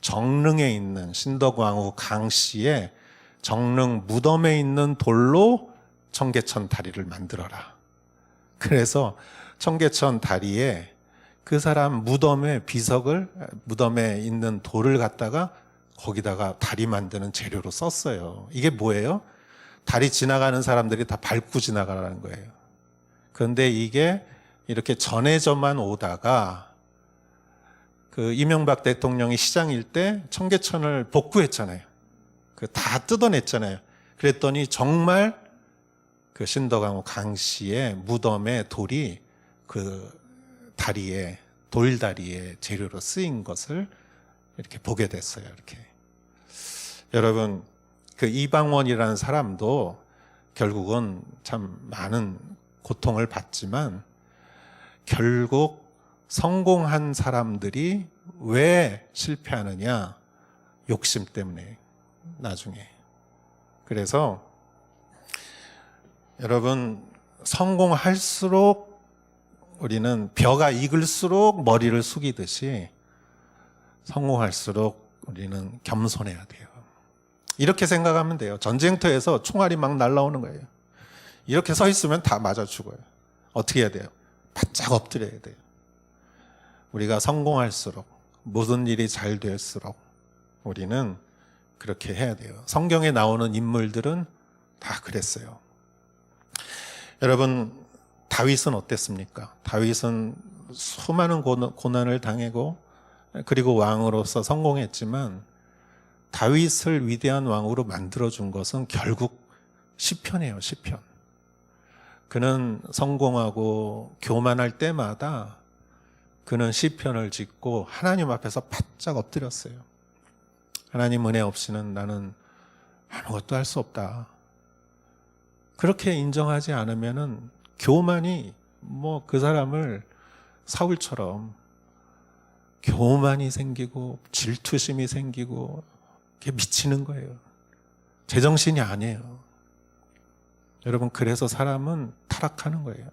정릉에 있는 신도광후 강씨의 정릉 무덤에 있는 돌로 청계천 다리를 만들어라. 그래서 청계천 다리에 그 사람 무덤에 비석을, 무덤에 있는 돌을 갖다가 거기다가 다리 만드는 재료로 썼어요. 이게 뭐예요? 다리 지나가는 사람들이 다 밟고 지나가라는 거예요. 그런데 이게 이렇게 전해져만 오다가 그 이명박 대통령이 시장일 때 청계천을 복구했잖아요. 그 다 뜯어냈잖아요. 그랬더니 정말 그 신도광후 강씨의 무덤에 돌이 그 다리에, 돌다리에 재료로 쓰인 것을 이렇게 보게 됐어요. 이렇게. 여러분, 그 이방원이라는 사람도 결국은 참 많은 고통을 받지만 결국 성공한 사람들이 왜 실패하느냐? 욕심 때문에 나중에. 그래서 여러분, 성공할수록 우리는 벼가 익을수록 머리를 숙이듯이 성공할수록 우리는 겸손해야 돼요. 이렇게 생각하면 돼요. 전쟁터에서 총알이 막 날라오는 거예요. 이렇게 서 있으면 다 맞아 죽어요. 어떻게 해야 돼요? 바짝 엎드려야 돼요. 우리가 성공할수록, 모든 일이 잘 될수록 우리는 그렇게 해야 돼요. 성경에 나오는 인물들은 다 그랬어요. 여러분, 다윗은 어땠습니까? 다윗은 수많은 고난을 당하고 그리고 왕으로서 성공했지만 다윗을 위대한 왕으로 만들어준 것은 결국 시편이에요. 시편. 그는 성공하고 교만할 때마다 그는 시편을 짓고 하나님 앞에서 바짝 엎드렸어요. 하나님 은혜 없이는 나는 아무것도 할 수 없다. 그렇게 인정하지 않으면은 교만이 그 사람을 사울처럼 교만이 생기고 질투심이 생기고 이게 미치는 거예요. 제정신이 아니에요. 여러분, 그래서 사람은 타락하는 거예요.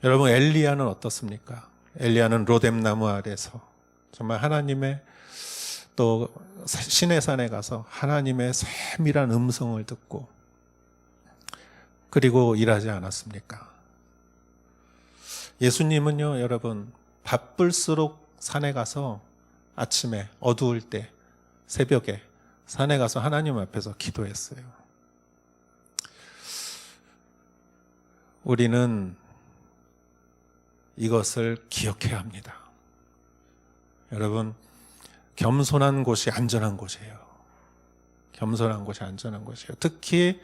여러분, 엘리야는 어떻습니까? 엘리야는 로뎀나무 아래서 정말 하나님의 또 시내산에 가서 하나님의 세밀한 음성을 듣고 그리고 일하지 않았습니까? 예수님은요, 여러분, 바쁠수록 산에 가서 아침에 어두울 때 새벽에 산에 가서 하나님 앞에서 기도했어요. 우리는 이것을 기억해야 합니다. 여러분, 겸손한 곳이 안전한 곳이에요. 겸손한 곳이 안전한 곳이에요. 특히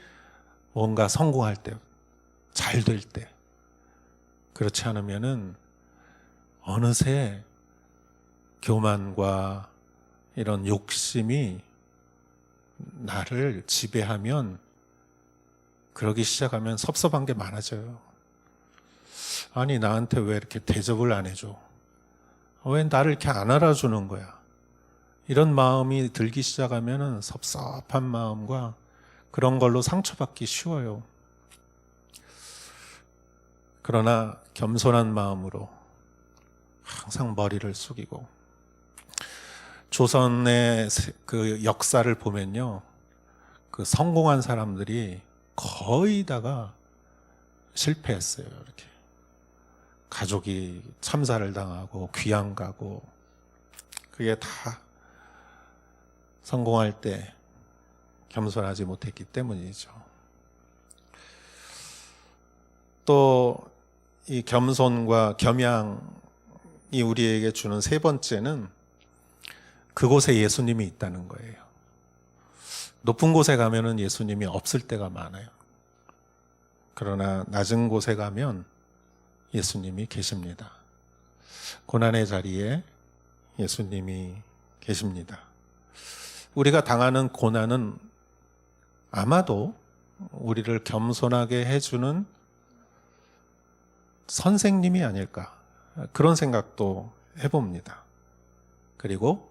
뭔가 성공할 때, 잘 될 때. 그렇지 않으면은 어느새 교만과 이런 욕심이 나를 지배하면 그러기 시작하면 섭섭한 게 많아져요. 아니, 나한테 왜 이렇게 대접을 안 해줘? 왜 나를 이렇게 안 알아주는 거야? 이런 마음이 들기 시작하면 섭섭한 마음과 그런 걸로 상처받기 쉬워요. 그러나 겸손한 마음으로 항상 머리를 숙이고 조선의 그 역사를 보면요, 그 성공한 사람들이 거의 다가 실패했어요. 이렇게 가족이 참사를 당하고 귀양 가고, 그게 다 성공할 때 겸손하지 못했기 때문이죠. 또 이 겸손과 겸양이 우리에게 주는 세 번째는 그곳에 예수님이 있다는 거예요. 높은 곳에 가면은 예수님이 없을 때가 많아요. 그러나 낮은 곳에 가면 예수님이 계십니다. 고난의 자리에 예수님이 계십니다. 우리가 당하는 고난은 아마도 우리를 겸손하게 해주는 선생님이 아닐까, 그런 생각도 해봅니다. 그리고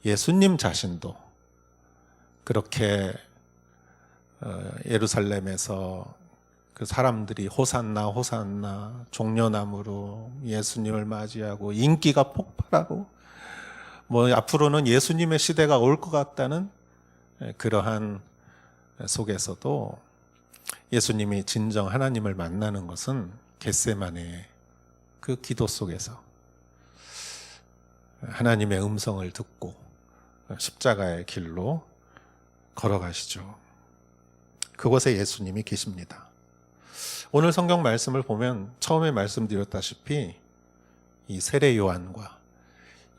예수님 자신도 그렇게 예루살렘에서 그 사람들이 호산나 호산나 종려나무로 예수님을 맞이하고 인기가 폭발하고, 뭐 앞으로는 예수님의 시대가 올 것 같다는 그러한 속에서도 예수님이 진정 하나님을 만나는 것은 겟세마네 그 기도 속에서 하나님의 음성을 듣고 십자가의 길로 걸어가시죠. 그곳에 예수님이 계십니다. 오늘 성경 말씀을 보면 처음에 말씀드렸다시피 이 세례 요한과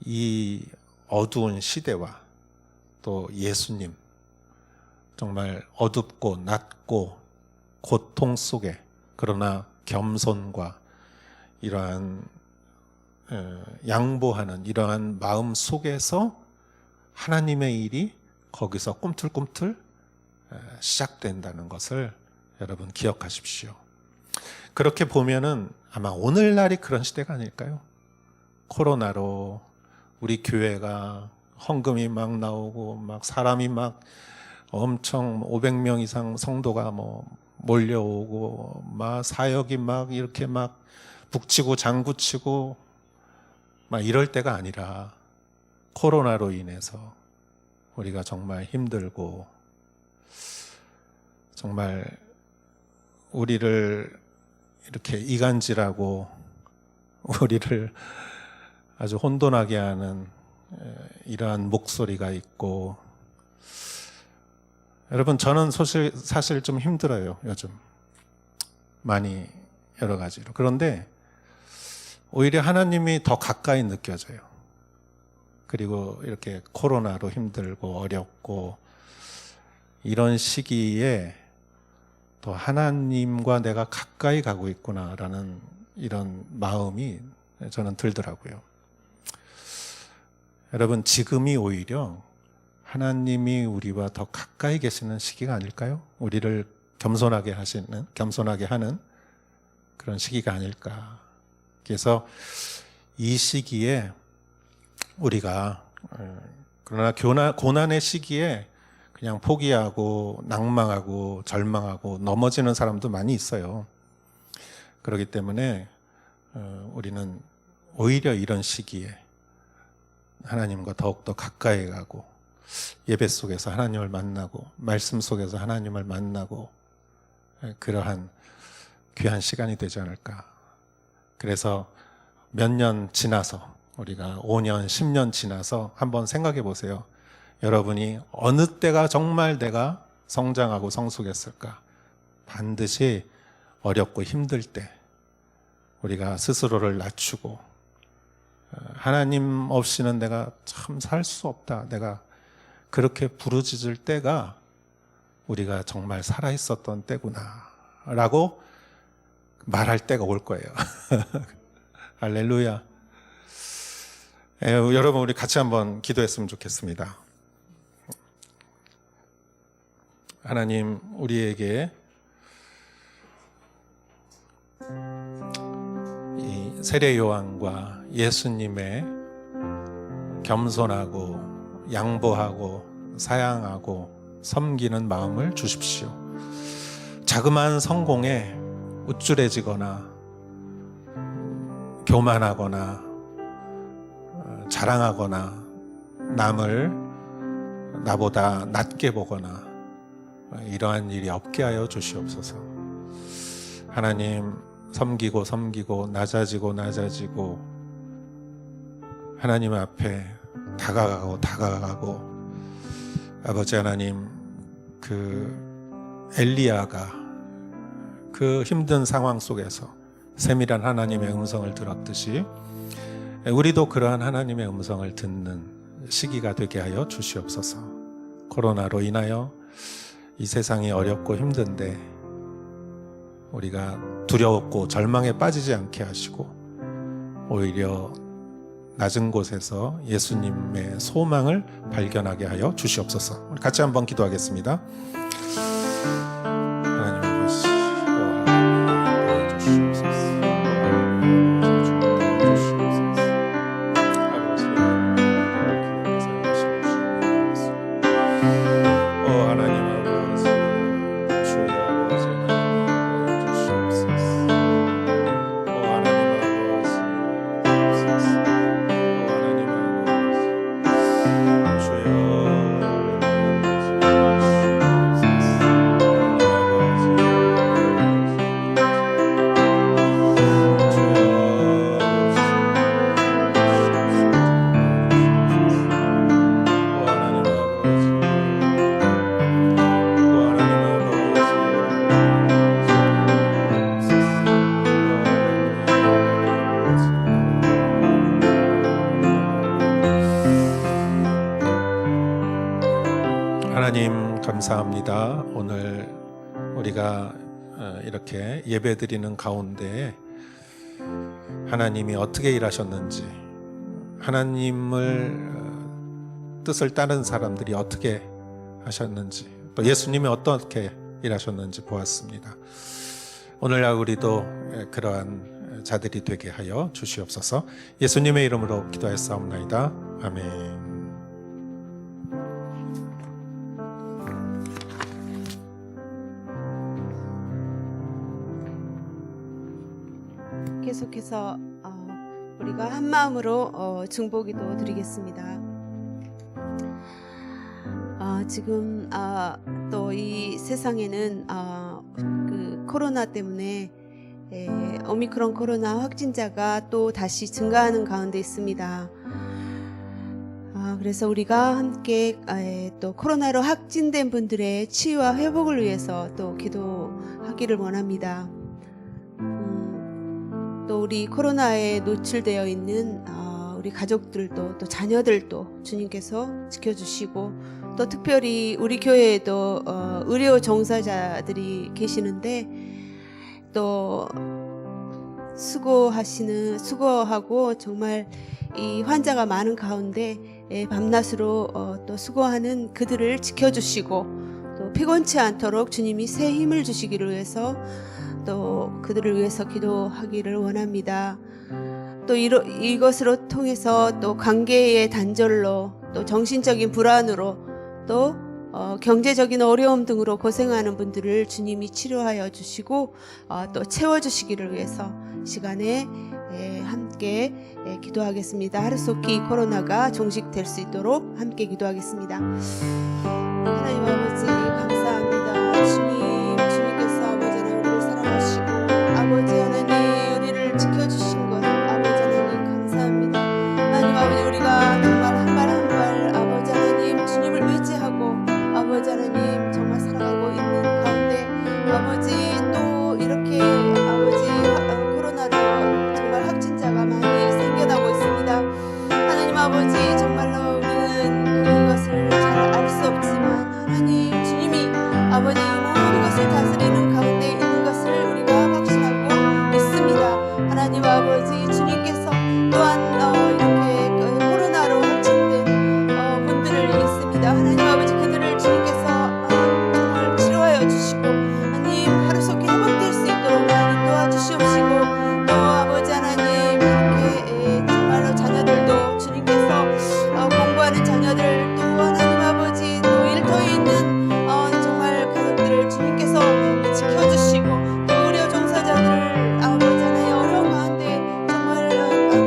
이 어두운 시대와 또 예수님, 정말 어둡고 낮고 고통 속에 그러나 겸손과 이러한 양보하는 이러한 마음 속에서 하나님의 일이 거기서 꿈틀꿈틀 시작된다는 것을 여러분 기억하십시오. 그렇게 보면은 아마 오늘날이 그런 시대가 아닐까요? 코로나로 우리 교회가 헌금이 막 나오고 막 사람이 막 엄청 500명 이상 성도가 뭐 몰려오고 막 사역이 막 이렇게 막 북치고 장구치고 막 이럴 때가 아니라 코로나로 인해서 우리가 정말 힘들고 정말 우리를 이렇게 이간질하고 우리를 아주 혼돈하게 하는 이러한 목소리가 있고, 여러분 저는 사실 좀 힘들어요. 요즘 많이 여러 가지로. 그런데 오히려 하나님이 더 가까이 느껴져요. 그리고 이렇게 코로나로 힘들고 어렵고 이런 시기에 또 하나님과 내가 가까이 가고 있구나라는 이런 마음이 저는 들더라고요. 여러분 지금이 오히려 하나님이 우리와 더 가까이 계시는 시기가 아닐까요? 우리를 겸손하게 하는 그런 시기가 아닐까. 그래서 이 시기에 우리가 그러나 고난의 시기에 그냥 포기하고 낭망하고 절망하고 넘어지는 사람도 많이 있어요. 그렇기 때문에 우리는 오히려 이런 시기에 하나님과 더욱더 가까이 가고 예배 속에서 하나님을 만나고 말씀 속에서 하나님을 만나고 그러한 귀한 시간이 되지 않을까. 그래서 몇 년 지나서 우리가 5년, 10년 지나서 한번 생각해 보세요. 여러분이 어느 때가 정말 내가 성장하고 성숙했을까? 반드시 어렵고 힘들 때 우리가 스스로를 낮추고 하나님 없이는 내가 참 살 수 없다. 내가 그렇게 부르짖을 때가 우리가 정말 살아있었던 때구나 라고 말할 때가 올 거예요. 할렐루야. 여러분 우리 같이 한번 기도했으면 좋겠습니다. 하나님 우리에게 이 세례 요한과 예수님의 겸손하고 양보하고 사양하고 섬기는 마음을 주십시오. 자그마한 성공에 우쭐해지거나 교만하거나 자랑하거나 남을 나보다 낮게 보거나 이러한 일이 없게 하여 주시옵소서. 하나님, 섬기고 낮아지고 하나님 앞에 다가가고 아버지 하나님, 그 엘리야가 그 힘든 상황 속에서 세밀한 하나님의 음성을 들었듯이 우리도 그러한 하나님의 음성을 듣는 시기가 되게 하여 주시옵소서. 코로나로 인하여 이 세상이 어렵고 힘든데 우리가 두렵고 절망에 빠지지 않게 하시고 오히려 낮은 곳에서 예수님의 소망을 발견하게 하여 주시옵소서. 우리 같이 한번 기도하겠습니다. 하나님 아버지, 도와주시옵소서. 하나님 감사합니다. 오늘 우리가 이렇게 예배드리는 가운데 하나님이 어떻게 일하셨는지, 하나님을 뜻을 따른 사람들이 어떻게 하셨는지, 또 예수님이 어떻게 일하셨는지 보았습니다. 오늘날 우리도 그러한 자들이 되게 하여 주시옵소서. 예수님의 이름으로 기도하였사옵나이다. 아멘. 계속해서 우리가 한 마음으로 중보기도 드리겠습니다. 지금 또 이 세상에는 그 코로나 때문에 오미크론 코로나 확진자가 또 다시 증가하는 가운데 있습니다. 그래서 우리가 함께 또 코로나로 확진된 분들의 치유와 회복을 위해서 또 기도하기를 원합니다. 또 우리 코로나에 노출되어 있는 우리 가족들도 또 자녀들도 주님께서 지켜주시고, 또 특별히 우리 교회에도 의료 종사자들이 계시는데 또 수고하고 정말 이 환자가 많은 가운데 밤낮으로 또 수고하는 그들을 지켜주시고, 또 피곤치 않도록 주님이 새 힘을 주시기를 위해서 또 그들을 위해서 기도하기를 원합니다. 또 이것으로 통해서 또 관계의 단절로, 또 정신적인 불안으로, 또 경제적인 어려움 등으로 고생하는 분들을 주님이 치료하여 주시고 또 채워주시기를 위해서 시간에 함께 기도하겠습니다. 하루속히 코로나가 종식될 수 있도록 함께 기도하겠습니다. 하나님 아버지 감사합니다. 주님께서 아버지 하나님 우리를 사랑하시고 아버지 하나님 우리를 지켜주신 것 아버지 하나님 감사합니다. 하나님 아버지 우리가 정말 한 발 한 발 아버지 하나님 주님을 의지하고 아버지 하나님 정말 살아가고 있는 가운데 아버지 또 이렇게 아버지 코로나로 정말 확진자가 많이 생겨나고 있습니다. 하나님 아버지 정말로 우리는 그것을 잘 알 수 없지만 하나님 주님이 아버지 모든 것을 다스리는 가운데 있는 것을 우리가 확신하고 있습니다. 하나님 아버지 주님께서 또한 이렇게 코로나로 확진된 분들을 있습니다. 하나님 아버지 그들을 주님께서 정말 치료하여 주시고 하나님 하루속히 회복될 수 있도록 하나님 도와주시옵시고, 또 아버지 하나님 이렇게 정말로 자녀들도 주님께서 공부하는 자녀들, 또 하나님 아버지 또 일터에 있는 정말 가족들을 주님께서 지켜주시고, 또 의료 종사자들을 아버지 하나님 어려운 가운데 정말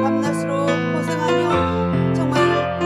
밤낮으로 고생하며 정말 그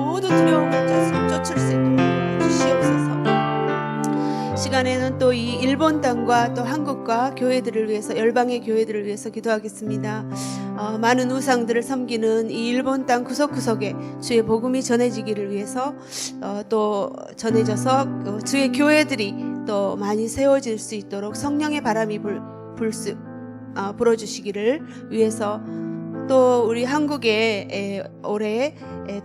모든 두려움을 쫓을 수 있도록 주시옵소서. 시간에는 또 이 일본 땅과 또 한국과 교회들을 위해서, 열방의 교회들을 위해서 기도하겠습니다. 많은 우상들을 섬기는 이 일본 땅 구석구석에 주의 복음이 전해지기를 위해서 또 전해져서 주의 교회들이 또 많이 세워질 수 있도록 성령의 바람이 불어주시기를 위해서, 또 우리 한국에 올해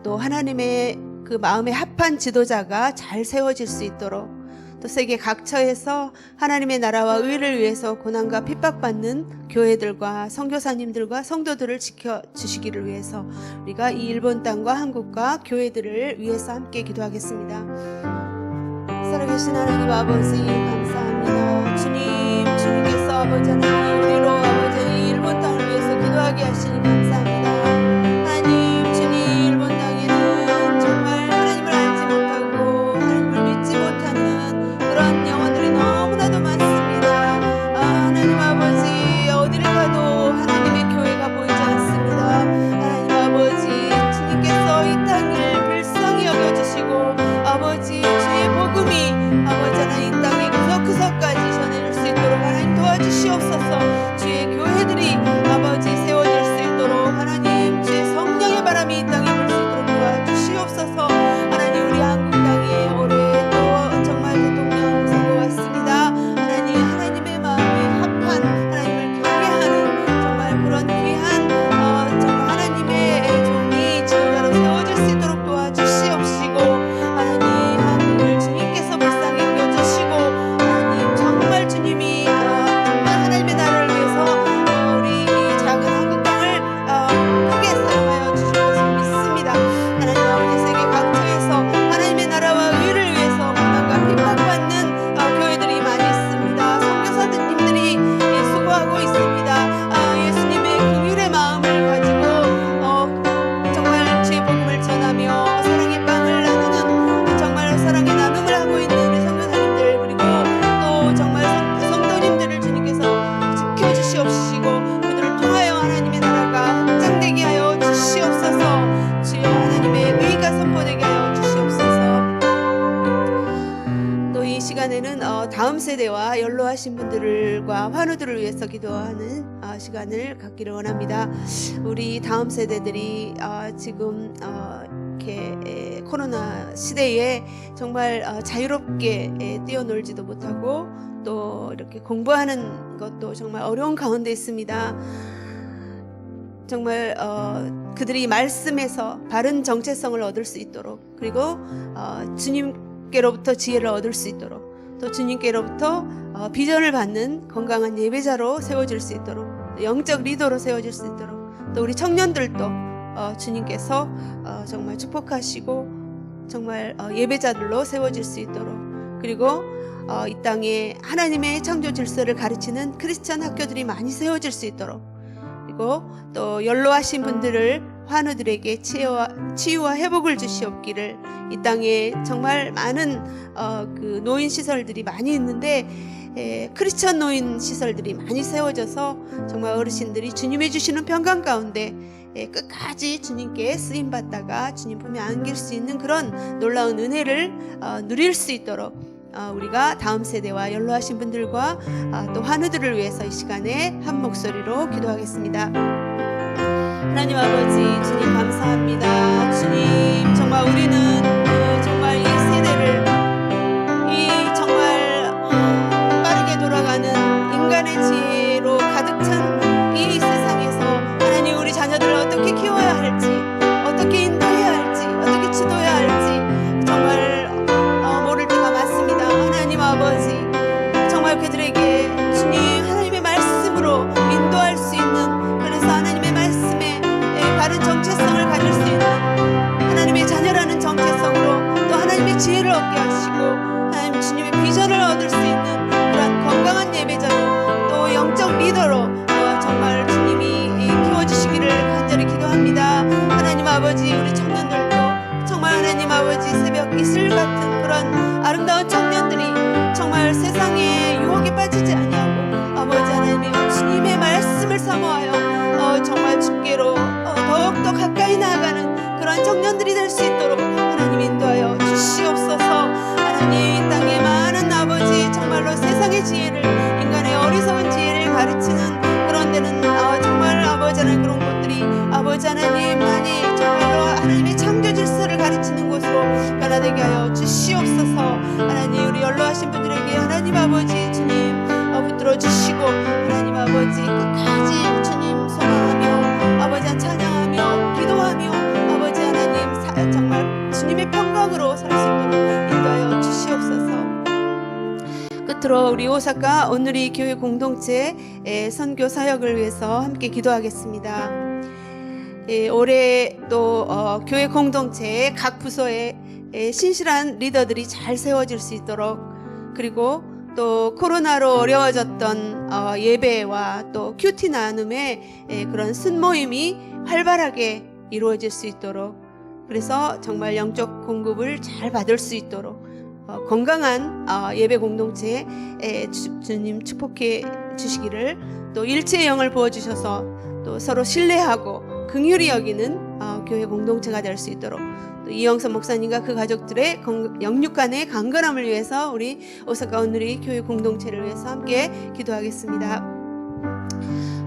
또 하나님의 그 마음에 합한 지도자가 잘 세워질 수 있도록, 또 세계 각처에서 하나님의 나라와 의를 위해서 고난과 핍박받는 교회들과 선교사님들과 성도들을 지켜주시기를 위해서 우리가 이 일본 땅과 한국과 교회들을 위해서 함께 기도하겠습니다. 살아계신 하나님 아버지 감사합니다. 주님께서 아버지 하나님 우리로 아버지 이 일본 땅을 위해서 기도하게 하시니 감사합니다. 하나님 주님, 일본 땅에는 정말 하나님을 알지 못하고 하나님을 믿지 못하는 그런 영혼들이 너무나도 많습니다. 하나님 아버지 어디를 가도 하나님의 교회가 보이지 않습니다. 하나님 아버지 주님께서 이 땅을 불쌍히 여겨주시고 아버지 주의 복음이 아버지 하나님 이 땅의 구석구석까지 전해질 수 있도록 하나님 도와주시옵소서. 주의 교회들이 아버지 세워질 수 있도록 하나님 주의 성령의 바람이 이 땅에 불 수 있도록 도와주시옵소서. 하나님 우리 한국 땅에 올해 또 정말 대통령 선거 왔습니다. 하나님 하나님의 마음에 합한 하나님을 경외하는 정말 그런 귀한 정말 하나님의 종이 지도자로 세워질 수 있도록 도와주시옵시고, 하나님 한국을 주님께서 불쌍히 여겨주시고 하나님 정말 주님이 정말 하나님의 나라를 위해서 우리 이 작은 한국 땅을 크게 사용하여 주실 것을 믿습니다. 하나님 아버지 세계 각처에서 하나님의 나라와 의를 위해서 고난과 핍박받는 교회들이 많이 있습니다. 선교사님들이 수고하고 있습니다. 예수님의 긍휼의 마음을 가지고 정말 주의 복음을 전하며 사랑의 빵을 나누는 정말 사랑의 나눔을 하고 있는 우리 선교사님들, 그리고 또 정말 성도님들을 주님께서 지켜주시옵시고 그들을 통하여 하나님의 나라가 확장되게 하여 주시옵소서. 주여 하나님의 의가 선포되게 하여 주시옵소서. 또 이 시간에는 다음 세대와 연로하신 분들과 환우들을 위해서 기도하는 시간을 갖기를 원합니다. 우리 다음 세대들이 지금 이렇게 코로나 시대에 정말 자유롭게 뛰어놀지도 못하고 또 이렇게 공부하는 것도 정말 어려운 가운데 있습니다. 정말 그들이 말씀에서 바른 정체성을 얻을 수 있도록, 그리고 주님께로부터 지혜를 얻을 수 있도록, 또 주님께로부터 비전을 받는 건강한 예배자로 세워질 수 있도록, 영적 리더로 세워질 수 있도록, 또 우리 청년들도 주님께서 정말 축복하시고 정말 예배자들로 세워질 수 있도록, 그리고 이 땅에 하나님의 창조 질서를 가르치는 크리스천 학교들이 많이 세워질 수 있도록, 그리고 또 연로하신 분들을 환우들에게 치유와 회복을 주시옵기를, 이 땅에 정말 많은 그 노인 시설들이 많이 있는데 크리스천 노인 시설들이 많이 세워져서 정말 어르신들이 주님이 주시는 평강 가운데 끝까지 주님께 쓰임받다가 주님 품에 안길 수 있는 그런 놀라운 은혜를 누릴 수 있도록 우리가 다음 세대와 연로하신 분들과 또 환우들을 위해서 이 시간에 한 목소리로 기도하겠습니다. 하나님 아버지 주님 감사합니다. 주님 정말 우리는 정말 이 세대를 이 정말 빠르게 돌아가는 인간의 지혜로 가득 찬 이 세상에서 하나님 우리 자녀들을 어떻게 키워야 할지, 어떻게 인도해야 할지, 어떻게 지도해야 할지 정말 모를 때가 많습니다. 하나님 아버지 정말 그들에게 주님 하나님의 말씀으로 인도할 수 있는, 그래서 하나님의 말씀에 바른 정체성을 가질 수 있는 하나님의 자녀라는 정체성으로 또 하나님의 지혜를 얻게 하시고 하나님 주님의 비전을 얻을 수 있는 그런 건강한 예배자로 또 영적 리더로 정말 주님이 키워주시기를 간절히 기도합니다. 하나님 아버지 우리 청년들도 정말 하나님 아버지 새벽 이슬 같은 그런 아름다운 청년들이 정말 세상의 유혹에 빠지지 아니하고 아버지 하나님의 주님의 말씀을 사모하여 정말 주께로 더욱더 가까이 나아가는 그런 훌륭한 청년들이 될 수 있도록 하나님 인도하여 주시옵소서. 하나님 이 땅에 많은 아버지 정말로 세상의 지혜를 인간의 어리석은 지혜를 가르치는 그런 데는 정말 아버지 하나님 그런 곳들이 아버지 하나님 많이 정말로 하나님의 창조 질서를 가르치는 곳으로 변화되게 하여 주시옵소서. 하나님 우리 연로하신 분들에게 하나님 아버지 주님 붙들어 주시고 하나님 아버지 끝까지 주님 소망하며 아버지 찬양하며 기도하며 아버지 하나님 정말 주님의 평강으로 살 수 있도록 인도하여 주시옵소서. 끝으로 우리 오사카 오늘이 교회 공동체 선교 사역을 위해서 함께 기도하겠습니다. 올해 또 교회 공동체의 각 부서에 신실한 리더들이 잘 세워질 수 있도록, 그리고 또 코로나로 어려워졌던 예배와 또 큐티 나눔의 그런 순모임이 활발하게 이루어질 수 있도록, 그래서 정말 영적 공급을 잘 받을 수 있도록 건강한 예배 공동체 주님 축복해 주시기를, 또 일체의 영을 부어주셔서 또 서로 신뢰하고 긍휼히 여기는 교회 공동체가 될 수 있도록, 또 이영선 목사님과 그 가족들의 영육 간의 강건함을 위해서 우리 오사카 오늘의 교회 공동체를 위해서 함께 기도하겠습니다.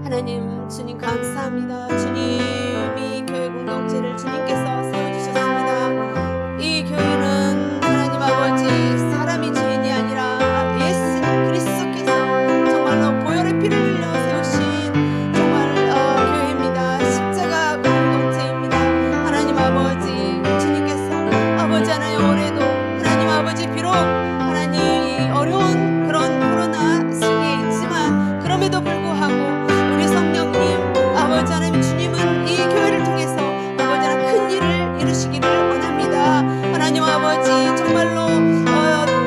하나님 주님 감사합니다. 주님이 교회 공동체를 주님께서 세워주셨습니다. 이 교회는 하나님 아버지 사람이 주인이 아니라 예수 그리스도께서 정말로 보혈의 피를 흘려 세우신 정말 교회입니다. 십자가 공동체입니다. 하나님 아버지 주님께서 아버지 하나님 올해도 하나님 아버지 비록 하나님 어려운 그런 코로나 시기에 있지만 그럼에도 불구하고 우리 성령님 아버지 하나님 주님은 이 교회를 통해서 아버지 하나님 큰 일을 이루시기를 원합니다. 하나님 아버지 정말로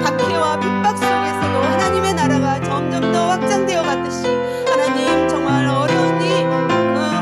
박해와 핍박 속에서도 하나님의 나라가 점점 더 확장되어 갔듯이 하나님 정말 어려운 이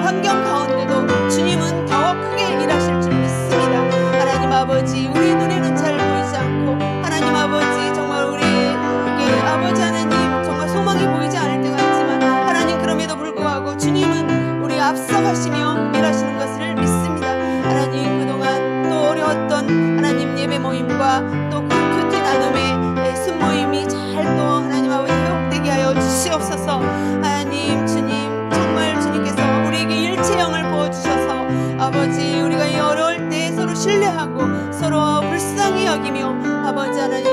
환경 가운데도 주님은 더 크게 일하실 줄 믿습니다. 하나님 아버지 우리 눈에는 잘 보이지 않고 하나님 아버지 정말 우리에게 아버지 하나님 정말 소망이 보이지 않을 때가 있지만 하나님 그럼에도 불구하고 주님은 우리 앞서가시며 일하시는 것을 믿습니다. 하나님 그동안 또 어려웠던 하나님 예배 모임과 또 큐티 나눔의 순모임이 잘 또 하나님 아버지 회복되게 하여 주시옵소서. 하나님 주님 정말 주님께서 우리에게 일체형을 부어주셔서 아버지 우리가 이 어려울 때 서로 신뢰하고 서로 불쌍히 여기며 아버지 하나님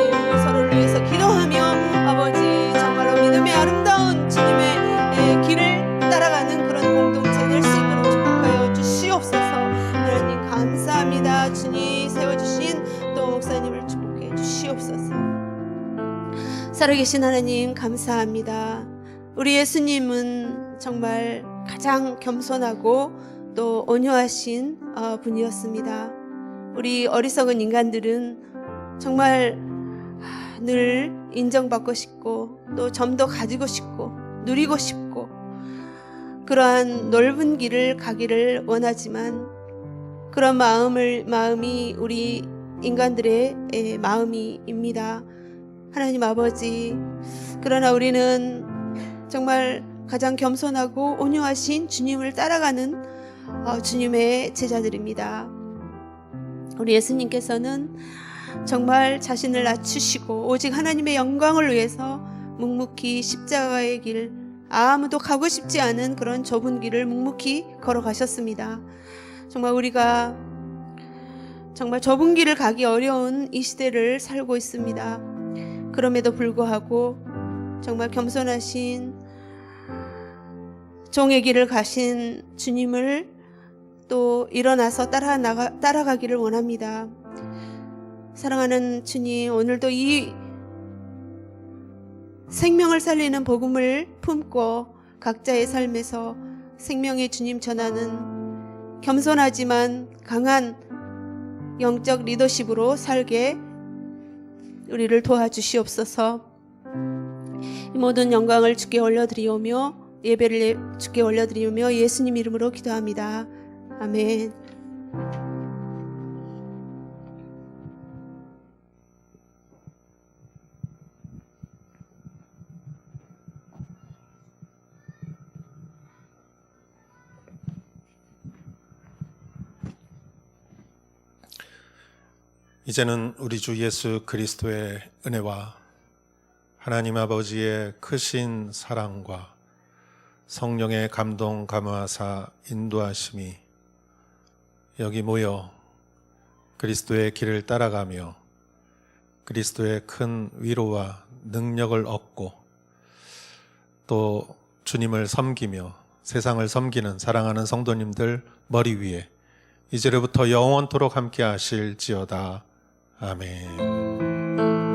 서로를 위해서 기도하며 아버지 정말로 믿음의 아름다운 주님의 길을 따라가는 그런 공동체 될 수 있도록 축복하여 주시옵소서. 하나님 감사합니다. 주님 세워주신 또 목사님을 축복해 주시옵소서. 살아계신 하나님 감사합니다. 우리 예수님은 정말 가장 겸손하고 또 온유하신 분이었습니다. 우리 어리석은 인간들은 정말 늘 인정받고 싶고 또 점도 가지고 싶고 누리고 싶고 그러한 넓은 길을 가기를 원하지만 그런 마음이 우리 인간들의 마음입니다. 하나님 아버지, 그러나 우리는 정말 가장 겸손하고 온유하신 주님을 따라가는 주님의 제자들입니다. 우리 예수님께서는 정말 자신을 낮추시고 오직 하나님의 영광을 위해서 묵묵히 십자가의 길, 아무도 가고 싶지 않은 그런 좁은 길을 묵묵히 걸어가셨습니다. 정말 우리가 정말 좁은 길을 가기 어려운 이 시대를 살고 있습니다. 그럼에도 불구하고 정말 겸손하신 종의 길을 가신 주님을 또 일어나서 따라가기를 원합니다. 사랑하는 주님, 오늘도 이 생명을 살리는 복음을 품고 각자의 삶에서 생명의 주님 전하는 겸손하지만 강한 영적 리더십으로 살게 우리를 도와주시옵소서. 이 모든 영광을 주께 올려드리오며 예배를 주께 올려드리오며 예수님 이름으로 기도합니다. 아멘. 이제는 우리 주 예수 그리스도의 은혜와 하나님 아버지의 크신 사랑과 성령의 감동 감화사 인도하심이 여기 모여 그리스도의 길을 따라가며 그리스도의 큰 위로와 능력을 얻고 또 주님을 섬기며 세상을 섬기는 사랑하는 성도님들 머리 위에 이제로부터 영원토록 함께 하실지어다. 아멘.